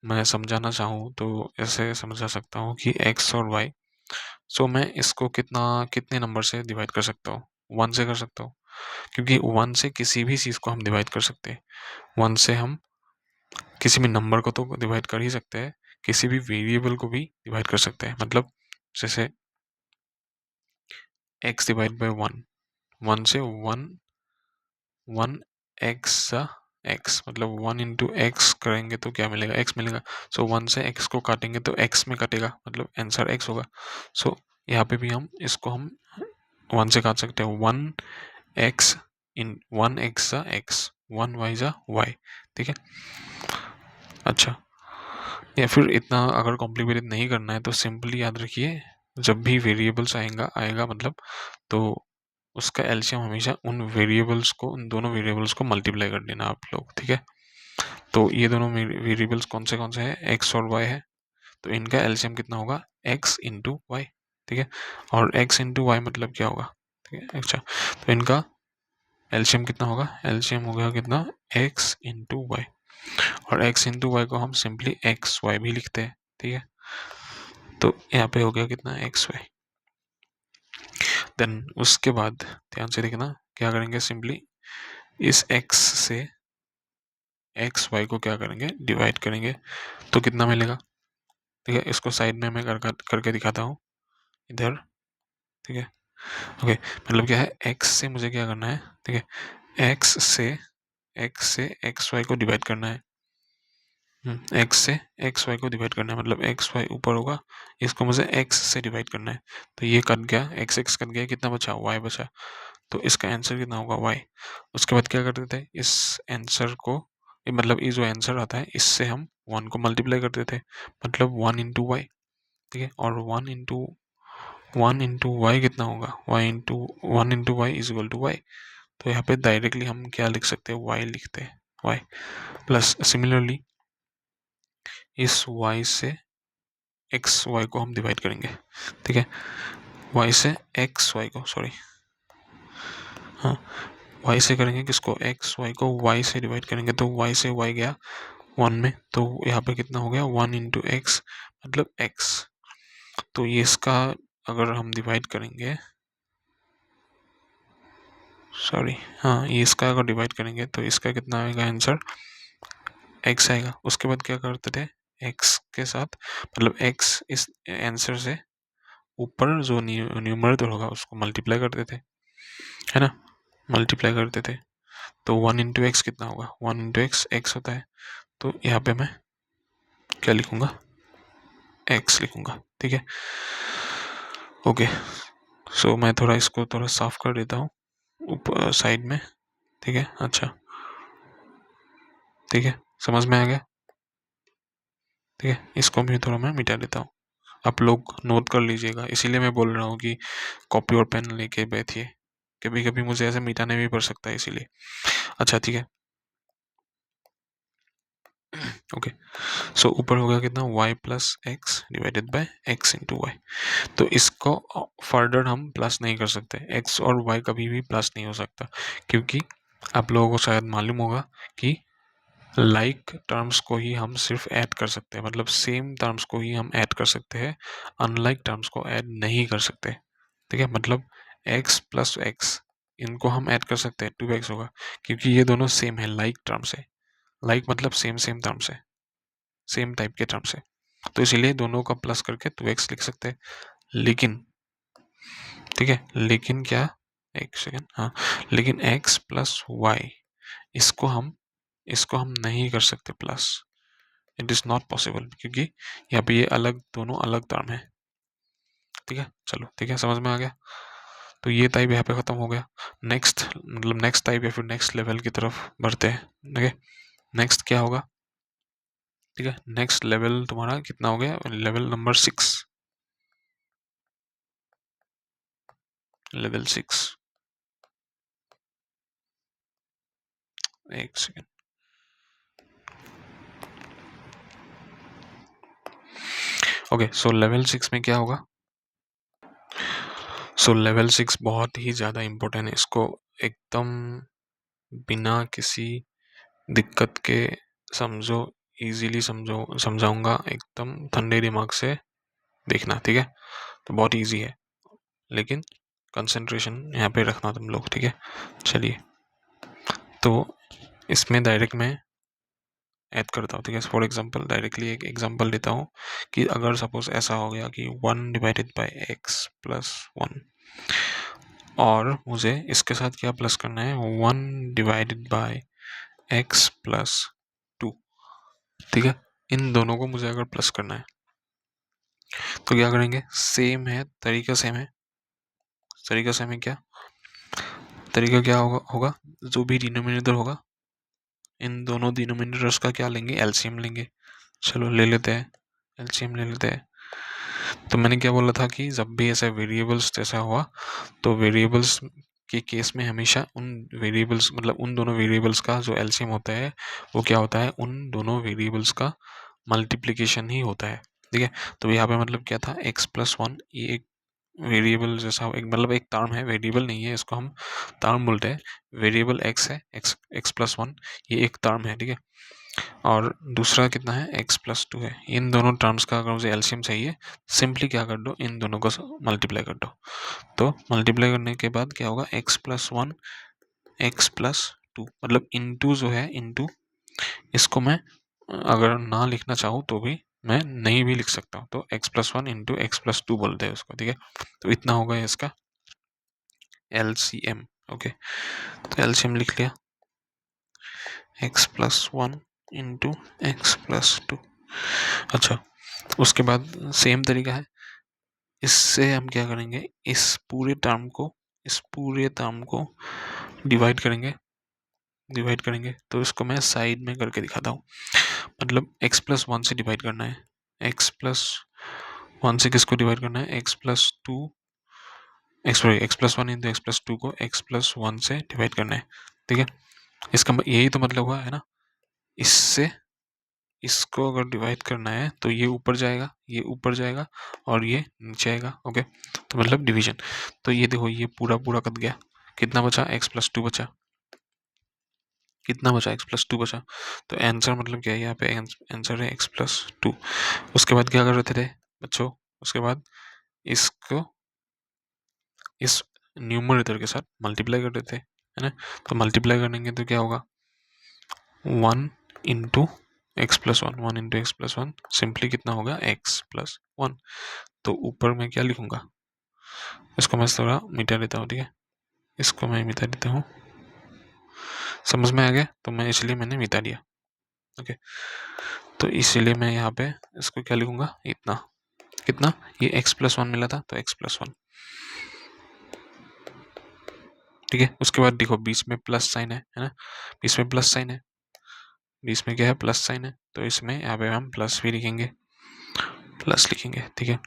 मैं समझाना चाहूँ तो ऐसे समझा सकता हूँ कि एक्स और वाई, सो मैं इसको कितने नंबर से डिवाइड कर सकता हूँ? वन से कर सकता हूँ, क्योंकि वन से किसी भी चीज़ को हम डिवाइड कर सकते हैं। वन से हम किसी भी नंबर को तो डिवाइड कर ही सकते हैं, किसी भी वेरिएबल को भी डिवाइड कर सकते हैं। मतलब जैसे x divide by one, one से वन, वन एक्स एक्स, मतलब वन इंटू एक्स करेंगे तो क्या मिलेगा? एक्स मिलेगा। सो वन से एक्स को काटेंगे तो एक्स में कटेगा, मतलब आंसर एक्स होगा। सो यहाँ पे भी हम इसको हम वन से काट सकते हैं, one x in one x ज़ा एक्स, वन वाई ज़ा वाई, ठीक है। अच्छा, या फिर इतना अगर कॉम्प्लिकेटेड नहीं करना है तो सिंपली याद रखिए, जब भी वेरिएबल्स आएगा आएगा मतलब, तो उसका एलसीएम हमेशा उन दोनों वेरिएबल्स को मल्टीप्लाई कर देना आप लोग, ठीक है। तो ये दोनों वेरिएबल्स कौन से हैं? एक्स और वाई है, तो इनका एलसीएम कितना होगा? एक्स इंटू वाई, ठीक है। और एक्स इंटू वाई मतलब क्या होगा? ठीक है, अच्छा, तो इनका एलसीएम कितना होगा? एलसीएम हो गया कितना? एक्स इंटू वाई, और एक्स इंटू वाई को हम सिंपली एक्स वाई भी लिखते हैं, ठीक है। तो यहाँ पे हो गया कितना? X Y. देन उसके बाद ध्यान से देखना क्या करेंगे, सिंपली इस एक्स से एक्स वाई को क्या करेंगे? डिवाइड करेंगे, तो कितना मिलेगा? ठीक है, इसको साइड में मैं करके दिखाता हूँ इधर, ठीक है। ओके, मतलब क्या है, एक्स से मुझे क्या करना है, ठीक है, एक्स से एक्स वाई को डिवाइड करना है। एक्स से एक्स वाई को डिवाइड करना है, मतलब एक्स वाई ऊपर होगा, इसको मुझे एक्स से डिवाइड करना है। तो ये कट गया, एक्स एक्स कट गया, कितना बचा? वाई बचा। तो इसका आंसर कितना होगा? वाई। उसके बाद क्या करते थे, इस आंसर को, मतलब ये जो आंसर आता है इससे हम वन को मल्टीप्लाई करते थे, मतलब वन इंटू वाई, ठीक है। और वन इंटू वाई कितना होगा? Y into one into y is equal to y. तो यहाँ पे डायरेक्टली हम क्या लिख सकते हैं? वाई लिखते हैं, वाई प्लस सिमिलरली इस y से एक्स वाई को हम डिवाइड करेंगे, ठीक है। y से एक्स वाई को, सॉरी, हाँ, y से करेंगे किसको? एक्स वाई को y से डिवाइड करेंगे, तो y से y गया वन में, तो यहाँ पे कितना हो गया? वन इंटू एक्स, मतलब x। तो ये इसका अगर हम डिवाइड करेंगे, सॉरी, हाँ, ये इसका अगर डिवाइड करेंगे तो इसका कितना आएगा आंसर? x आएगा। उसके बाद क्या करते थे, x के साथ, मतलब x इस आंसर से ऊपर जो न्यूमरेटर होगा उसको मल्टीप्लाई करते थे, है ना, मल्टीप्लाई करते थे। तो वन इंटू एक्स कितना होगा? वन इंटू एक्स एक्स होता है, तो यहाँ पे मैं क्या लिखूंगा? एक्स लिखूंगा, ठीक है। ओके, सो मैं थोड़ा इसको थोड़ा साफ कर देता हूँ ऊपर साइड में, ठीक है। अच्छा, ठीक है, समझ में आ गया, ठीक है। इसको भी थोड़ा मैं मिटा देता हूँ, आप लोग नोट कर लीजिएगा, इसीलिए मैं बोल रहा हूँ कि कॉपी और पेन लेके बैठिए, कभी कभी मुझे ऐसे मिटाने भी पड़ सकता है, इसीलिए। अच्छा, ठीक है, ओके। सो ऊपर होगा कितना? y plus x divided by x into y. तो इसको फर्दर हम प्लस नहीं कर सकते, x और y कभी भी प्लस नहीं हो सकता, क्योंकि आप लोगों को शायद मालूम होगा कि लाइक टर्म्स को ही हम सिर्फ ऐड कर सकते हैं, मतलब सेम टर्म्स को ही हम ऐड कर सकते हैं, अनलाइक टर्म्स को ऐड नहीं कर सकते, ठीक है। मतलब x प्लस एक्स, इनको हम ऐड कर सकते हैं, 2x होगा, क्योंकि ये दोनों सेम है, लाइक टर्म्स है। लाइक मतलब सेम सेम टर्म्स है, सेम टाइप के टर्म्स है, तो इसीलिए दोनों का प्लस करके 2x लिख सकते हैं। लेकिन, ठीक है, लेकिन क्या, एक सेकेंड, हाँ, लेकिन x प्लस वाई, इसको हम नहीं कर सकते plus, it is not possible, क्योंकि यहाँ पे ये अलग, दोनों अलग टर्म है, ठीक है। चलो, ठीक है, समझ में आ गया। तो ये टाइप यहाँ पे ख़त्म हो गया। नेक्स्ट, मतलब नेक्स्ट टाइप या फिर नेक्स्ट लेवल की तरफ बढ़ते हैं, ठीक है। नेक्स्ट क्या होगा? ठीक है। नेक्स्ट लेवल तुम्हारा कितना हो गया, लेवल नंबर 6, लेवल 6। एक सेकेंड। ओके, सो लेवल 6 में क्या होगा, सो लेवल 6 बहुत ही ज़्यादा इम्पोर्टेंट है, इसको एकदम बिना किसी दिक्कत के समझो, इजीली समझो, समझाऊंगा एकदम ठंडे दिमाग से देखना, ठीक है। तो बहुत इजी है, लेकिन कंसंट्रेशन यहाँ पे रखना तुम लोग, ठीक है। चलिए, तो इसमें डायरेक्ट मैं ऐड करता हूँ, ठीक है। फॉर एग्जांपल डायरेक्टली एक एग्जांपल लेता हूँ कि अगर सपोज ऐसा हो गया कि 1 डिवाइडेड बाय x प्लस 1, और मुझे इसके साथ क्या प्लस करना है, 1 डिवाइडेड बाय x प्लस 2, ठीक है। इन दोनों को मुझे अगर प्लस करना है तो क्या करेंगे, सेम है तरीका, सेम है तरीका, सेम है क्या तरीका, क्या होगा जो भी डिनोमिनेटर होगा, इन दोनों डिनोमिनेटर्स का क्या लेंगे, एलसीएम लेंगे। चलो ले लेते हैं, एलसीएम ले लेते हैं। तो मैंने क्या बोला था कि जब भी ऐसा वेरिएबल्स जैसा हुआ, तो वेरिएबल्स के केस में हमेशा उन वेरिएबल्स, मतलब उन दोनों वेरिएबल्स का जो एलसीएम होता है वो क्या होता है, उन दोनों वेरिएबल्स का मल्टीप्लिकेशन ही होता है, ठीक है। तो यहाँ पे मतलब क्या था, x प्लस 1, ये एक वेरिएबल जैसा, एक मतलब एक टर्म है, वेरिएबल नहीं है, इसको हम टर्म बोलते हैं। वेरिएबल x है, x प्लस 1, ये एक टर्म है, ठीक है। और दूसरा कितना है, x प्लस 2 है। इन दोनों टर्म्स का अगर मुझे एलसीएम चाहिए, सिंपली क्या कर दो, इन दोनों को मल्टीप्लाई कर दो। तो मल्टीप्लाई करने के बाद क्या होगा, x प्लस 1 x प्लस 2, मतलब इंटू जो है, इंटू, इसको मैं अगर ना लिखना चाहूँ तो भी मैं नहीं भी लिख सकता हूँ, तो x plus 1 into x plus 2 बोलते हैं उसको, ठीक है। तो इतना होगा इसका LCM। ओके, तो LCM लिख लिया, x plus 1 into x plus 2। अच्छा, उसके बाद सेम तरीका है, इससे हम क्या करेंगे, इस पूरे टर्म को डिवाइड करेंगे, तो इसको मैं साइड में करके दिखाता हूँ। मतलब x प्लस 1 से डिवाइड करना है, x प्लस 1 से किसको डिवाइड करना है, x plus 2, x plus 1 into x plus 2 को x प्लस 1 से डिवाइड करना है, ठीक है। इसका यही तो मतलब हुआ है ना, इससे इसको अगर डिवाइड करना है तो ये ऊपर जाएगा, ये ऊपर जाएगा, और ये नीचे आएगा, ओके। तो मतलब डिवीजन। तो ये देखो, ये पूरा पूरा कट गया, कितना बचा, x प्लस 2 बचा, कितना बचा, x प्लस 2 बचा। तो आंसर मतलब क्या है, यहाँ पे आंसर है x प्लस 2। उसके बाद क्या कर रहे थे बच्चों, उसके बाद इसको इस न्यूमरेटर के साथ मल्टीप्लाई कर देते हैं, है ना। तो मल्टीप्लाई करेंगे तो क्या होगा, 1 into x plus 1, 1 into x plus 1, simply कितना होगा, x प्लस 1। तो ऊपर मैं क्या लिखूंगा, इसको मैं थोड़ा मिटा देता हूँ, ठीक है। इसको मैं मिटा देता हूँ, समझ में आ गया, तो मैं इसलिए मैंने मिटा दिया, ओके। तो इसीलिए मैं यहाँ पे इसको क्या लिखूंगा, इतना, कितना, ये x प्लस 1 मिला था, तो x प्लस 1, ठीक है। उसके बाद देखो बीच में प्लस साइन है ना, बीच में प्लस साइन है, बीच में क्या है, प्लस साइन है, तो इसमें यहाँ पे हम प्लस भी लिखेंगे, प्लस लिखेंगे, ठीक है।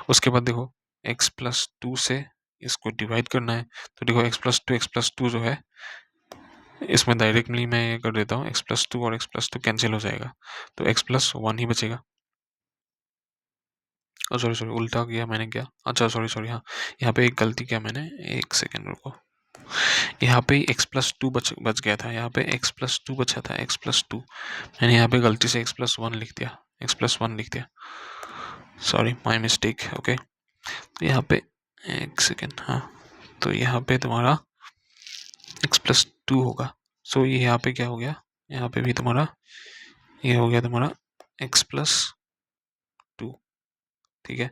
उसके बाद देखो x प्लस 2 से इसको डिवाइड करना है, तो देखो x प्लस टू जो है, इसमें डायरेक्टली मैं ये कर देता हूँ, x प्लस 2 और x प्लस 2 कैंसिल हो जाएगा, तो x प्लस 1 ही बचेगा। सॉरी सॉरी, उल्टा किया मैंने, क्या, अच्छा सॉरी सॉरी, हाँ यहाँ पे एक गलती किया मैंने, एक सेकेंड रुको, यहाँ पे x प्लस 2 बच गया था, यहाँ पे x प्लस 2 बचा था, x प्लस 2, मैंने यहाँ पे गलती से x प्लस 1 लिख दिया, x प्लस 1 लिख दिया, सॉरी माई मिस्टेक, ओके। तो यहाँ पे एक सेकेंड, हाँ, तो यहाँ पे तुम्हारा x प्लस 2 होगा। सो ये यहाँ पे क्या हो गया, यहाँ पे भी तुम्हारा ये हो गया तुम्हारा x प्लस 2, ठीक है।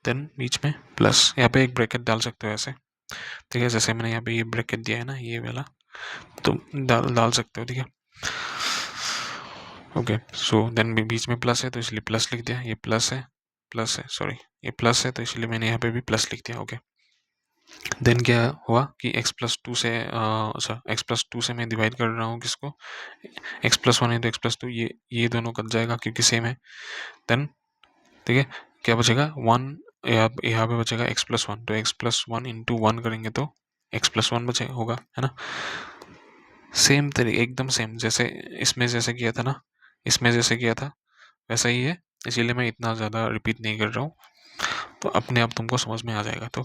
देन बीच में प्लस, यहाँ पे एक ब्रैकेट डाल सकते हो ऐसे, ठीक है, जैसे मैंने यहाँ पे ये ब्रैकेट दिया है ना, ये वाला, तो डाल सकते हो, ठीक है। ओके, सो देन बीच में प्लस है तो इसलिए प्लस लिख दिया, ये प्लस है, सॉरी ये प्लस है तो इसलिए मैंने यहाँ पे भी प्लस लिख दिया, ओके। देन क्या हुआ कि x+2 से अच्छा x+2 से मैं डिवाइड कर रहा हूँ किसको, x+1 है तो x+2, ये दोनों कट जाएगा क्योंकि सेम है। देन ठीक है, क्या बचेगा 1, यहाँ पे बचेगा x+1, तो x+1 इंटू 1 करेंगे तो x+1 बचे होगा, है ना। सेम तरीके एकदम सेम जैसे इसमें जैसे किया था ना, इसमें जैसे किया था वैसा ही है, इसीलिए मैं इतना ज़्यादा रिपीट नहीं कर रहा हूँ, तो अपने आप तुमको समझ में आ जाएगा। तो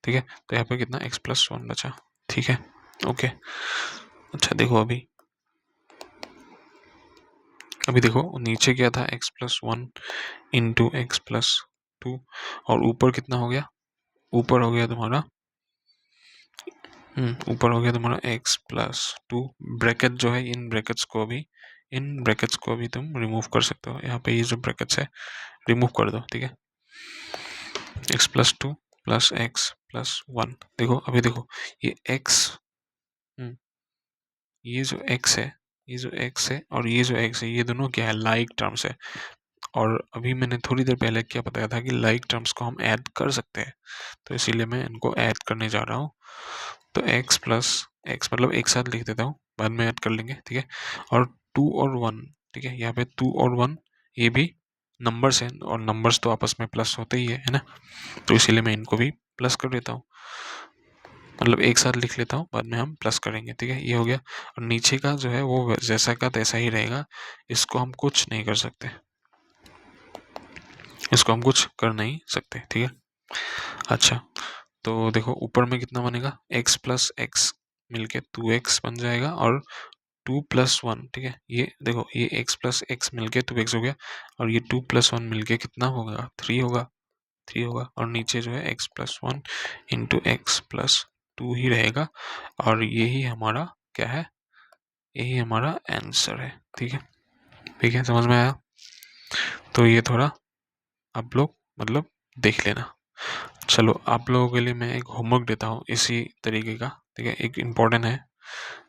ठीक है, तो यहाँ पे कितना x+1 बचा, ठीक है, ओके। अच्छा देखो अभी देखो नीचे क्या था, x+1 इंटू x+2, और ऊपर कितना हो गया, ऊपर हो गया तुम्हारा ऊपर हो गया तुम्हारा x+2। ब्रैकेट जो है, इन ब्रैकेट्स को अभी तुम रिमूव कर सकते हो, यहाँ पे ये जो ब्रैकेट्स है रिमूव कर दो, ठीक है। x+2 प्लस x+1, देखो अभी देखो ये x, ये जो x है, और ये जो x है, ये दोनों क्या है, लाइक टर्म्स है। और अभी मैंने थोड़ी देर पहले क्या बताया था कि लाइक टर्म्स को हम ऐड कर सकते हैं, तो इसीलिए मैं इनको ऐड करने जा रहा हूँ। तो x प्लस एक्स मतलब एक साथ लिख देता हूँ, बाद में ऐड कर लेंगे, ठीक है। और 2 और 1, ठीक है, यहाँ पे 2 और 1 ये भी नंबर्स हैं, और नंबर्स तो आपस में प्लस होते ही है ना, तो इसीलिए मैं इनको भी प्लस कर देता हूँ, मतलब एक साथ लिख लेता हूँ, बाद में हम प्लस करेंगे, ठीक है, ये हो गया। और नीचे का जो है वो जैसा का तैसा ही रहेगा, इसको हम कुछ नहीं कर सकते, इसको हम कुछ कर नहीं सकते, ठीक है। अच्छा तो देखो ऊपर में कितना बनेगा, x प्लस एक्स मिलके 2x बन जाएगा, और 2+1, ठीक है, ये देखो ये x प्लस एक्स मिलके 2x हो गया, और ये 2+1 मिलके कितना होगा, 3 होगा, और नीचे जो है x+1 इंटू x+2 ही रहेगा, और यही हमारा क्या है, यही हमारा आंसर है, ठीक है, समझ में आया। तो ये थोड़ा आप लोग मतलब देख लेना। चलो आप लोगों के लिए मैं एक होमवर्क देता हूँ इसी तरीके का, ठीक है, एक इम्पोर्टेंट है,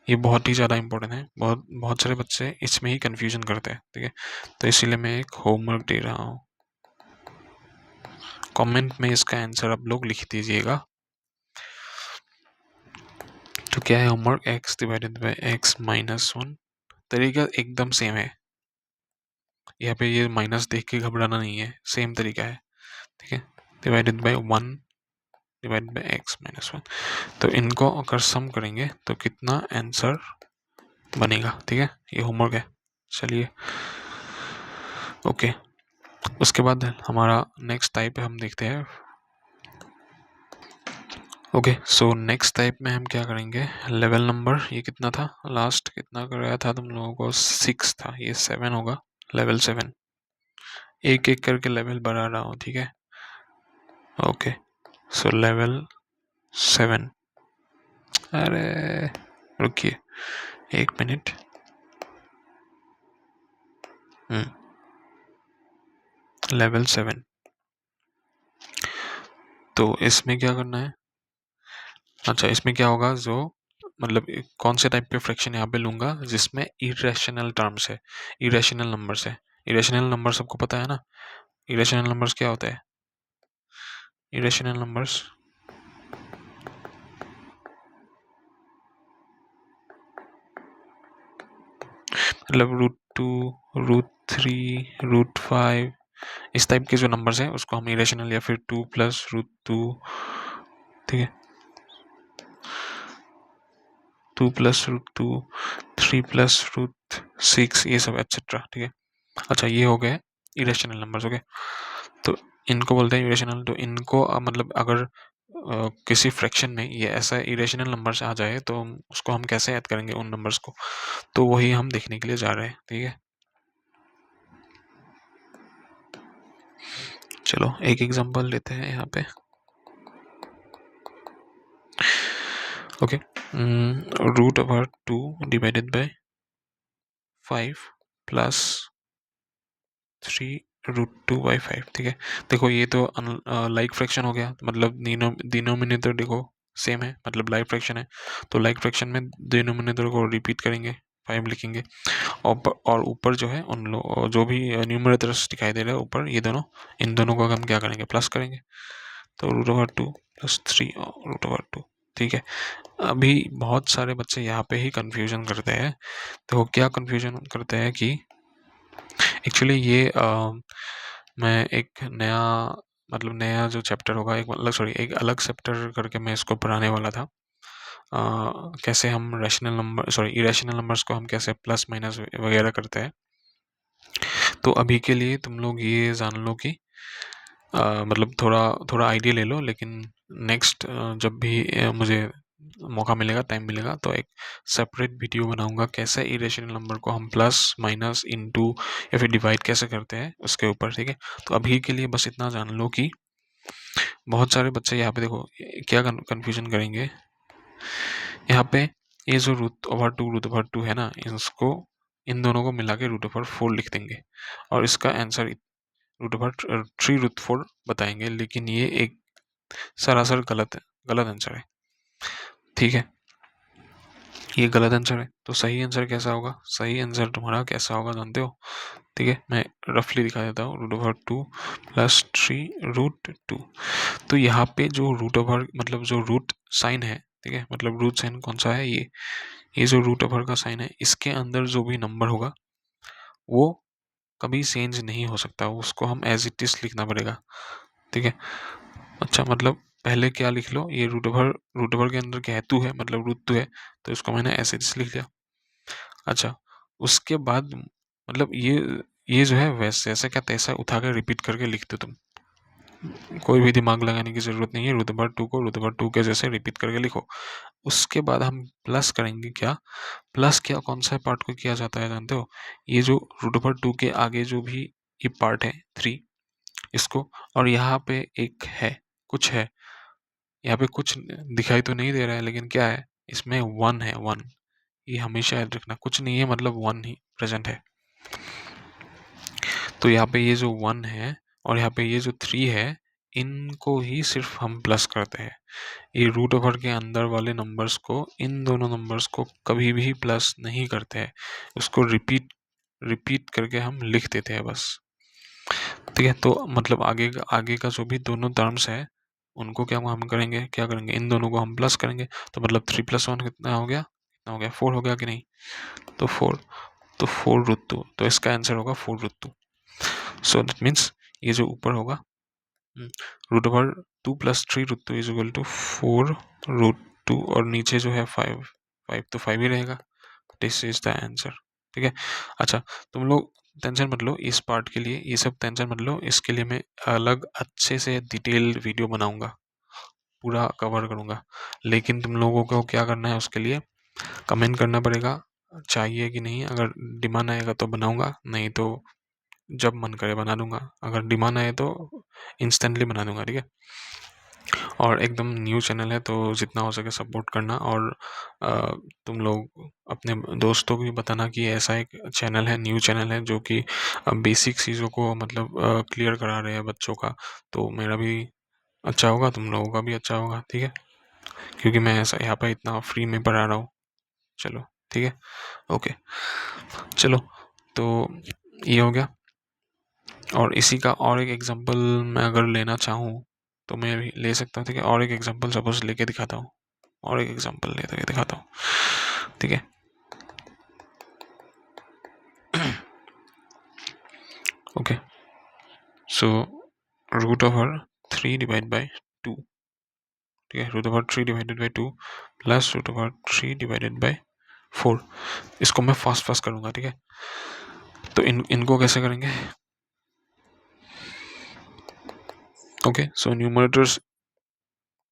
ये बहुत ही ज़्यादा इम्पोर्टेंट है, बहुत बहुत सारे बच्चे इसमें ही कंफ्यूजन करते हैं, ठीक है, तो इसीलिए मैं एक होमवर्क दे रहा हूँ। कमेंट में इसका आंसर आप लोग लिख दीजिएगा। तो क्या है homework, x divided by x-1, तरीका एकदम सेम है, यहाँ पे ये माइनस देख के घबराना नहीं है, सेम तरीका है, ठीक है, divided by 1 divided by x-1, तो इनको अगर सम करेंगे तो कितना आंसर बनेगा, ठीक है, ये होमवर्क है। चलिए ओके, उसके बाद हमारा नेक्स्ट टाइप हम देखते हैं। ओके सो नेक्स्ट टाइप में हम क्या करेंगे, लेवल नंबर, ये कितना था लास्ट, कितना कराया था तुम लोगों को, 6 था, ये 7 होगा, लेवल 7, एक एक करके लेवल बढ़ा रहा हूँ, ठीक है। ओके सो लेवल 7, अरे रुकिए 1 मिनट, लेवल 7, तो इसमें क्या करना है, अच्छा इसमें क्या होगा, जो मतलब कौन से टाइप के फ्रैक्शन यहाँ पे लूंगा जिसमें इरेशनल टर्म्स है, इरेशनल नंबर्स है, इरेशनल नंबर सबको पता है ना, इरेशनल नंबर्स क्या होता है, इरेशनल नंबर्स मतलब √2, √3, √5, इस टाइप के जो नंबर्स हैं उसको हम इरेशनल, या फिर 2 प्लस √2, ठीक है, 2 प्लस √2, 3 प्लस √6, ये सब एक्सेट्रा, ठीक है। अच्छा ये हो गए इरेशनल नंबर्स, हो गए, तो इनको बोलते हैं इरेशनल। तो इनको मतलब अगर किसी फ्रैक्शन में ये ऐसा इरेशनल नंबर्स आ जाए तो उसको हम कैसे ऐड करेंगे उन नंबर्स को, तो वही हम देखने के लिए जा रहे हैं, ठीक है। चलो एक एग्जांपल लेते हैं यहाँ पे, ओके, √2 डिवाइडेड बाय 5 प्लस 3 √2/5, ठीक है। देखो ये तो लाइक फ्रैक्शन हो गया, मतलब डिनोमिनेटर देखो सेम है, मतलब लाइक फ्रैक्शन है, तो लाइक फ्रैक्शन में डिनोमिनेटर को रिपीट करेंगे, 5 लिखेंगे, और ऊपर जो है उन जो भी न्यूमरेटर्स दिखाई दे रहे हैं ऊपर, ये दोनों, इन दोनों को हम क्या करेंगे, प्लस करेंगे, तो √2 + 3 √2, ठीक है। अभी बहुत सारे बच्चे यहाँ पे ही कंफ्यूजन करते हैं। तो क्या कंफ्यूजन करते हैं कि एक्चुअली ये मैं एक नया जो चैप्टर होगा, एक अलग चैप्टर करके मैं इसको पढ़ाने वाला था। कैसे हम इरेशनल नंबर्स को हम कैसे प्लस माइनस वगैरह करते हैं। तो अभी के लिए तुम लोग ये जान लो कि मतलब थोड़ा थोड़ा आइडिया ले लो, लेकिन नेक्स्ट जब भी मुझे मौका मिलेगा, टाइम मिलेगा, तो एक सेपरेट वीडियो बनाऊंगा कैसे इरेशनल नंबर को हम प्लस माइनस इनटू या फिर डिवाइड कैसे करते हैं उसके ऊपर, ठीक है। तो अभी के लिए बस इतना जान लो कि बहुत सारे बच्चे यहाँ पे देखो क्या कंफ्यूजन करेंगे। यहाँ पे ये जो √2 है ना, इसको इन दोनों को मिला के √4 लिख देंगे और इसका आंसर √3 √4 बताएंगे, लेकिन ये एक सरासर गलत आंसर है, ठीक है। ये गलत आंसर है। तो सही आंसर कैसा होगा? सही आंसर तुम्हारा कैसा होगा जानते हो? ठीक है, मैं रफली दिखा देता हूँ। √2 + 3 √2। तो यहाँ पे जो मतलब जो रूट साइन है, ठीक है, मतलब रूट साइन कौन सा है? ये जो √, का साइन है, इसके अंदर जो भी नंबर होगा वो कभी चेंज नहीं हो सकता, उसको हम एज इट इज लिखना पड़ेगा, ठीक है। अच्छा, मतलब पहले क्या लिख लो, ये √, के अंदर क्या है? 2 है, मतलब √2 है, तो इसको मैंने ऐसे लिख लिया। अच्छा, उसके बाद मतलब ये जो है वैसे ऐसा क्या तैसा उठा कर रिपीट करके लिख दो तुम, कोई भी दिमाग लगाने की जरूरत नहीं है। √2 को √2 के जैसे रिपीट करके लिखो। उसके बाद हम प्लस करेंगे। क्या प्लस? क्या कौन सा पार्ट को किया जाता है जानते हो? ये जो √2 के आगे जो भी ये पार्ट है 3, इसको, और यहाँ पे एक है, कुछ है यहाँ पे, कुछ दिखाई तो नहीं दे रहा है, लेकिन क्या है इसमें? 1 है, 1। ये हमेशा याद रखना, कुछ नहीं है मतलब 1 ही प्रेजेंट है। तो यहाँ पे ये जो 1 है और यहाँ पे ये जो 3 है, इनको ही सिर्फ हम प्लस करते हैं। ये √, के अंदर वाले नंबर्स को, इन दोनों नंबर्स को कभी भी प्लस नहीं करते हैं, उसको रिपीट करके हम लिख देते हैं बस, ठीक है। तो मतलब आगे का जो भी दोनों टर्म्स है, उनको क्या करेंगे, इन दोनों को हम प्लस करेंगे। तो मतलब 3 + 1 कितना हो गया? 4 हो गया कि नहीं? तो 4, तो 4√2, तो इसका आंसर होगा 4√2। सो दैट मीन्स ये जो ऊपर होगा √2 + 3√2 = 4√2, और नीचे जो है 5 तो 5 ही रहेगा। दिस इज द आंसर, ठीक है। अच्छा, तुम लोग टेंशन मत लो इस पार्ट के लिए, ये सब टेंशन मत लो, इसके लिए मैं अलग अच्छे से डिटेल्ड वीडियो बनाऊंगा, पूरा कवर करूंगा। लेकिन तुम लोगों को क्या करना है, उसके लिए कमेंट करना पड़ेगा, चाहिए कि नहीं। अगर डिमांड आएगा तो बनाऊंगा, नहीं तो जब मन करे बना दूंगा। अगर डिमांड आए तो इंस्टेंटली बना दूंगा, ठीक है। और एकदम न्यू चैनल है, तो जितना हो सके सपोर्ट करना, और तुम लोग अपने दोस्तों को भी बताना कि ऐसा एक चैनल है, न्यू चैनल है, जो कि बेसिक चीज़ों को मतलब क्लियर करा रहे हैं बच्चों का। तो मेरा भी अच्छा होगा, तुम लोगों का भी अच्छा होगा, ठीक है, क्योंकि मैं ऐसा यहाँ पर इतना फ्री में पढ़ा रहा हूँ। चलो, ठीक है, ओके। चलो, तो ये हो गया। और इसी का और एक एग्जांपल मैं अगर लेना चाहूँ तो मैं भी ले सकता हूँ, ठीक है। और एक एग्जांपल सपोज लेके दिखाता हूँ, और एक एग्जांपल लेके दिखाता हूँ, ठीक है। ओके, सो √3 डिवाइड बाई 2, ठीक है। √3 divided by 2 plus √3 divided by 4। इसको मैं फास्ट करूँगा, ठीक है। तो इनको कैसे करेंगे? ओके, सो न्यूमरेटर्स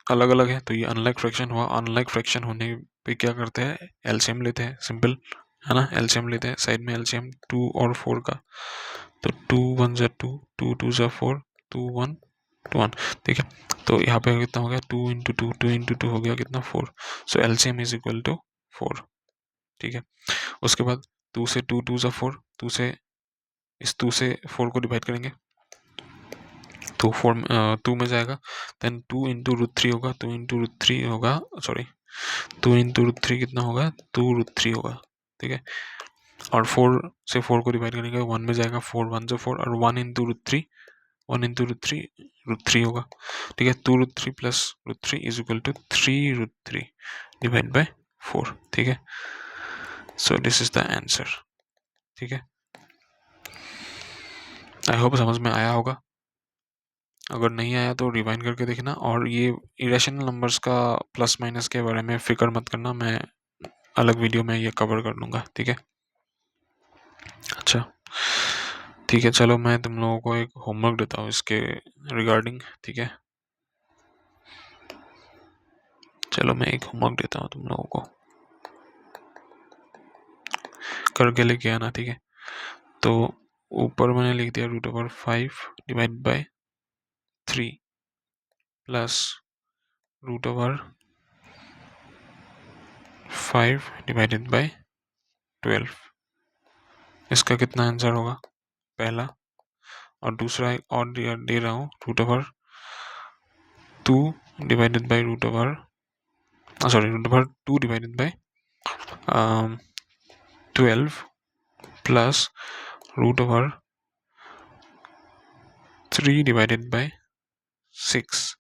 अलग अलग है, तो ये अनलाइक फ्रैक्शन हुआ। अनलाइक फ्रैक्शन होने पे क्या करते हैं? एलसीएम लेते हैं, सिंपल है ना। एलसीएम लेते हैं, साइड में एलसीएम 2 और 4 का, तो 2 1 = 2, 2 2 = 4, 2 1 1, ठीक है। तो यहाँ पे कितना हो गया? 2 × 2, 2 × 2 हो गया कितना? 4। सो एलसीएम = 4, ठीक है। उसके बाद 2 से 2 2 = 4, 2 से इस 2 से 4 को डिवाइड करेंगे, तो 2 में जाएगा। देन 2 × √3 होगा, 2 × √3 होगा, सॉरी 2 × √3 कितना होगा? 2√3 होगा, ठीक है। और 4 से 4 को डिवाइड करेंगे, 1 में जाएगा, 4 1 = 4, और 1 × √3 1 इंटू √3 होगा, ठीक है। 2√3 plus √3 is equal to 3√3 divide by 4, ठीक है। So this is the answer, ठीक है। आई होप समझ में आया होगा। अगर नहीं आया तो रिवाइंड करके देखना। और ये इरेशनल नंबर्स का प्लस माइनस के बारे में फिक्र मत करना, मैं अलग वीडियो में ये कवर कर लूँगा, ठीक है। अच्छा ठीक है, चलो मैं तुम लोगों को एक होमवर्क देता हूँ इसके रिगार्डिंग, ठीक है। चलो मैं एक होमवर्क देता हूँ तुम लोगों को, करके लेके आना, ठीक है। तो ऊपर मैंने लिख दिया √5 divide by 3 plus √5 divided by 12। इसका कितना आंसर होगा पहला, और दूसरा एक और दे रहा हूँ √2 divided by √2 divided by 12 plus √3 divided by 6।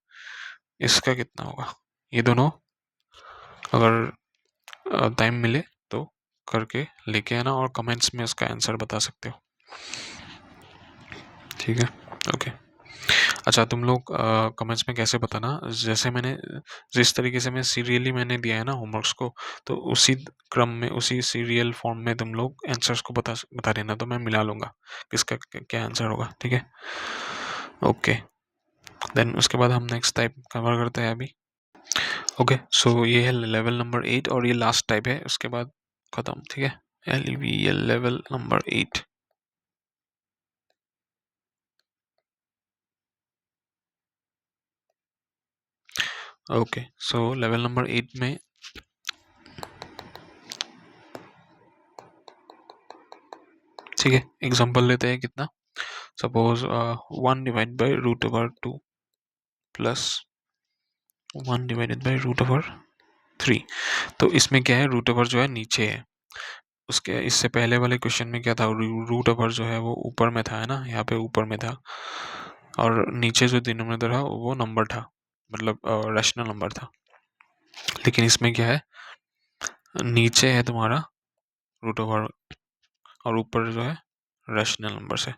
इसका कितना होगा? ये दोनों अगर टाइम मिले तो करके लेके आना और कमेंट्स में इसका आंसर बता सकते हो, ठीक है। ओके अच्छा, तुम लोग कमेंट्स में कैसे बताना, जैसे मैंने जिस तरीके से मैं सीरियली मैंने दिया है ना होमवर्क्स को, तो उसी क्रम में उसी सीरियल फॉर्म में तुम लोग आंसर्स को बता देना, तो मैं मिला लूँगा किसका क्या आंसर होगा, ठीक है। ओके देन उसके बाद हम नेक्स्ट टाइप कवर करते हैं अभी। ओके सो ये है लेवल नंबर 8 और ये लास्ट टाइप है, उसके बाद ख़त्म, ठीक है। LEVL level number 8। Okay so level number 8 में ठीक है एग्जांपल लेते हैं। कितना? Suppose 1 divide by √2 plus 1 divided by √3। तो इसमें क्या है, रूट ओवर जो है नीचे है, उसके इससे पहले वाले क्वेश्चन में क्या था, रूट ओवर जो है वो ऊपर में था, है ना, यहाँ पे ऊपर में था, और नीचे जो डिनोमिनेटर था वो नंबर था, मतलब रैशनल नंबर था। लेकिन इसमें क्या है, नीचे है तुम्हारा रूट ओवर और ऊपर जो है रैशनल नंबर से।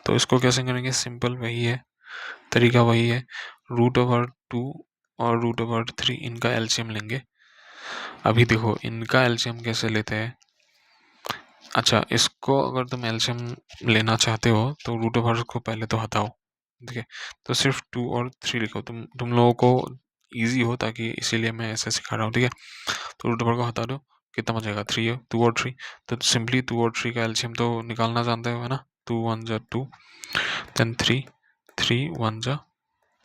तो इसको कैसे करेंगे, सिंपल वही है, तरीका वही है, √2 और √3 इनका एलसीएम लेंगे। अभी देखो इनका एलसीएम कैसे लेते हैं। अच्छा इसको अगर तुम एलसीएम लेना चाहते हो तो √ओवर को पहले तो हटाओ, ठीक है। तो सिर्फ 2 और 3 लिखो, तुम लोगों को इजी हो, ताकि इसीलिए मैं ऐसे सिखा रहा हूँ, ठीक है। तो √ओवर को हटा दो, कितना बचेगा 3 है, 2 और 3। तो सिंपली 2 और 3 का एलसीएम तो निकालना जानते हो, है ना। 2 1 जा 2, देन 3 3 1 जा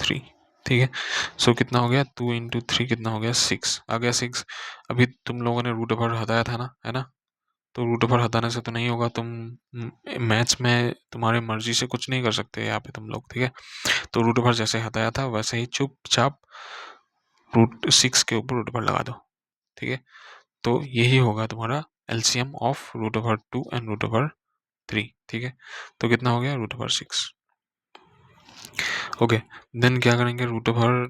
3, ठीक है। सो कितना हो गया, 2 इंटू 3 कितना हो गया, 6 आ गया 6। अभी तुम लोगों ने √ओवर हटाया था ना, है ना। तो √ओवर हटाने से तो नहीं होगा, तुम मैथ्स में तुम्हारी मर्जी से कुछ नहीं कर सकते यहाँ पे तुम लोग, ठीक है। तो √ओवर जैसे हटाया था वैसे ही चुपचाप √6 के ऊपर √ओवर लगा दो, ठीक है। तो यही होगा तुम्हारा एलसीएम ऑफ √2 एंड √3, ठीक है। तो कितना हो गया, √6। ओके देन क्या करेंगे, √2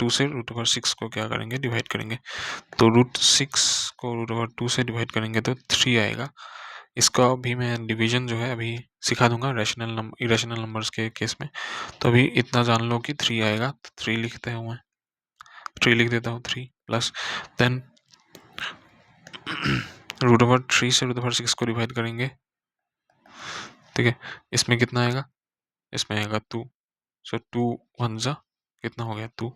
से √6 को क्या करेंगे, डिवाइड करेंगे। तो √6 को √2 से डिवाइड करेंगे तो 3 आएगा। इसका भी मैं डिवीजन जो है अभी सिखा दूंगा इरेशनल नंबर्स के केस में। तो अभी इतना जान लो कि 3 आएगा, तो 3 लिखते हैं, मैं 3 लिख देता हूँ, 3 प्लस देन √3 से √6 को डिवाइड करेंगे, ठीक है। इसमें कितना आएगा, इसमें आएगा 2। सो 2 1 जा कितना हो गया 2,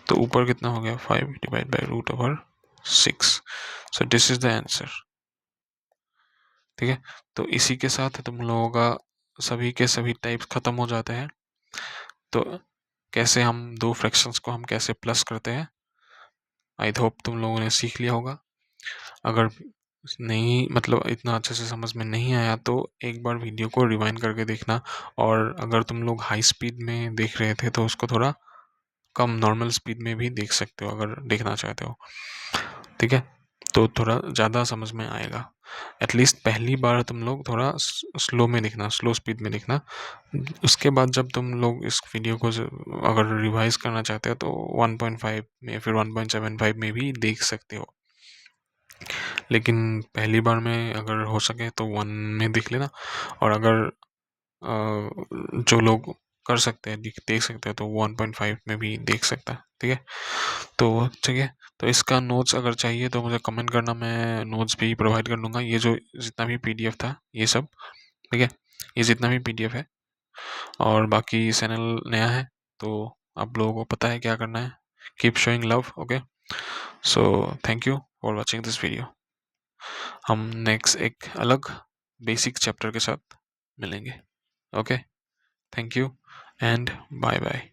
तो ऊपर कितना हो गया 5 divide by √6। So this is the answer, ठीक है। तो इसी के साथ तुम लोगों का सभी के सभी टाइप्स खत्म हो जाते हैं। तो कैसे हम दो फ्रैक्शंस को हम कैसे प्लस करते हैं, आई होप तुम लोगों ने सीख लिया होगा। अगर नहीं, मतलब इतना अच्छे से समझ में नहीं आया तो एक बार वीडियो को रिवाइंड करके देखना। और अगर तुम लोग हाई स्पीड में देख रहे थे तो उसको थोड़ा कम नॉर्मल स्पीड में भी देख सकते हो, अगर देखना चाहते हो, ठीक है। तो थोड़ा ज़्यादा समझ में आएगा। एटलीस्ट पहली बार तुम लोग थोड़ा स्लो में लिखना, स्लो स्पीड में लिखना। उसके बाद जब तुम लोग इस वीडियो को अगर रिवाइज करना चाहते हो तो 1.5 में फिर 1.75 में भी देख सकते हो, लेकिन पहली बार में अगर हो सके तो 1 में देख लेना। और अगर जो लोग कर सकते हैं, देख सकते हैं, तो 1.5 में भी देख सकता है। ठीक है, तो ठीक है, तो इसका नोट्स अगर चाहिए तो मुझे कमेंट करना, मैं नोट्स भी प्रोवाइड कर दूंगा। ये जो जितना भी पीडीएफ था ये सब, ठीक है, ये जितना भी पीडीएफ है। और बाकी चैनल नया है तो आप लोगों को पता है क्या करना है। Keep showing love. Okay, so thank you for watching this video. हम नेक्स्ट एक अलग बेसिक चैप्टर के साथ मिलेंगे। Okay, thank you and bye bye.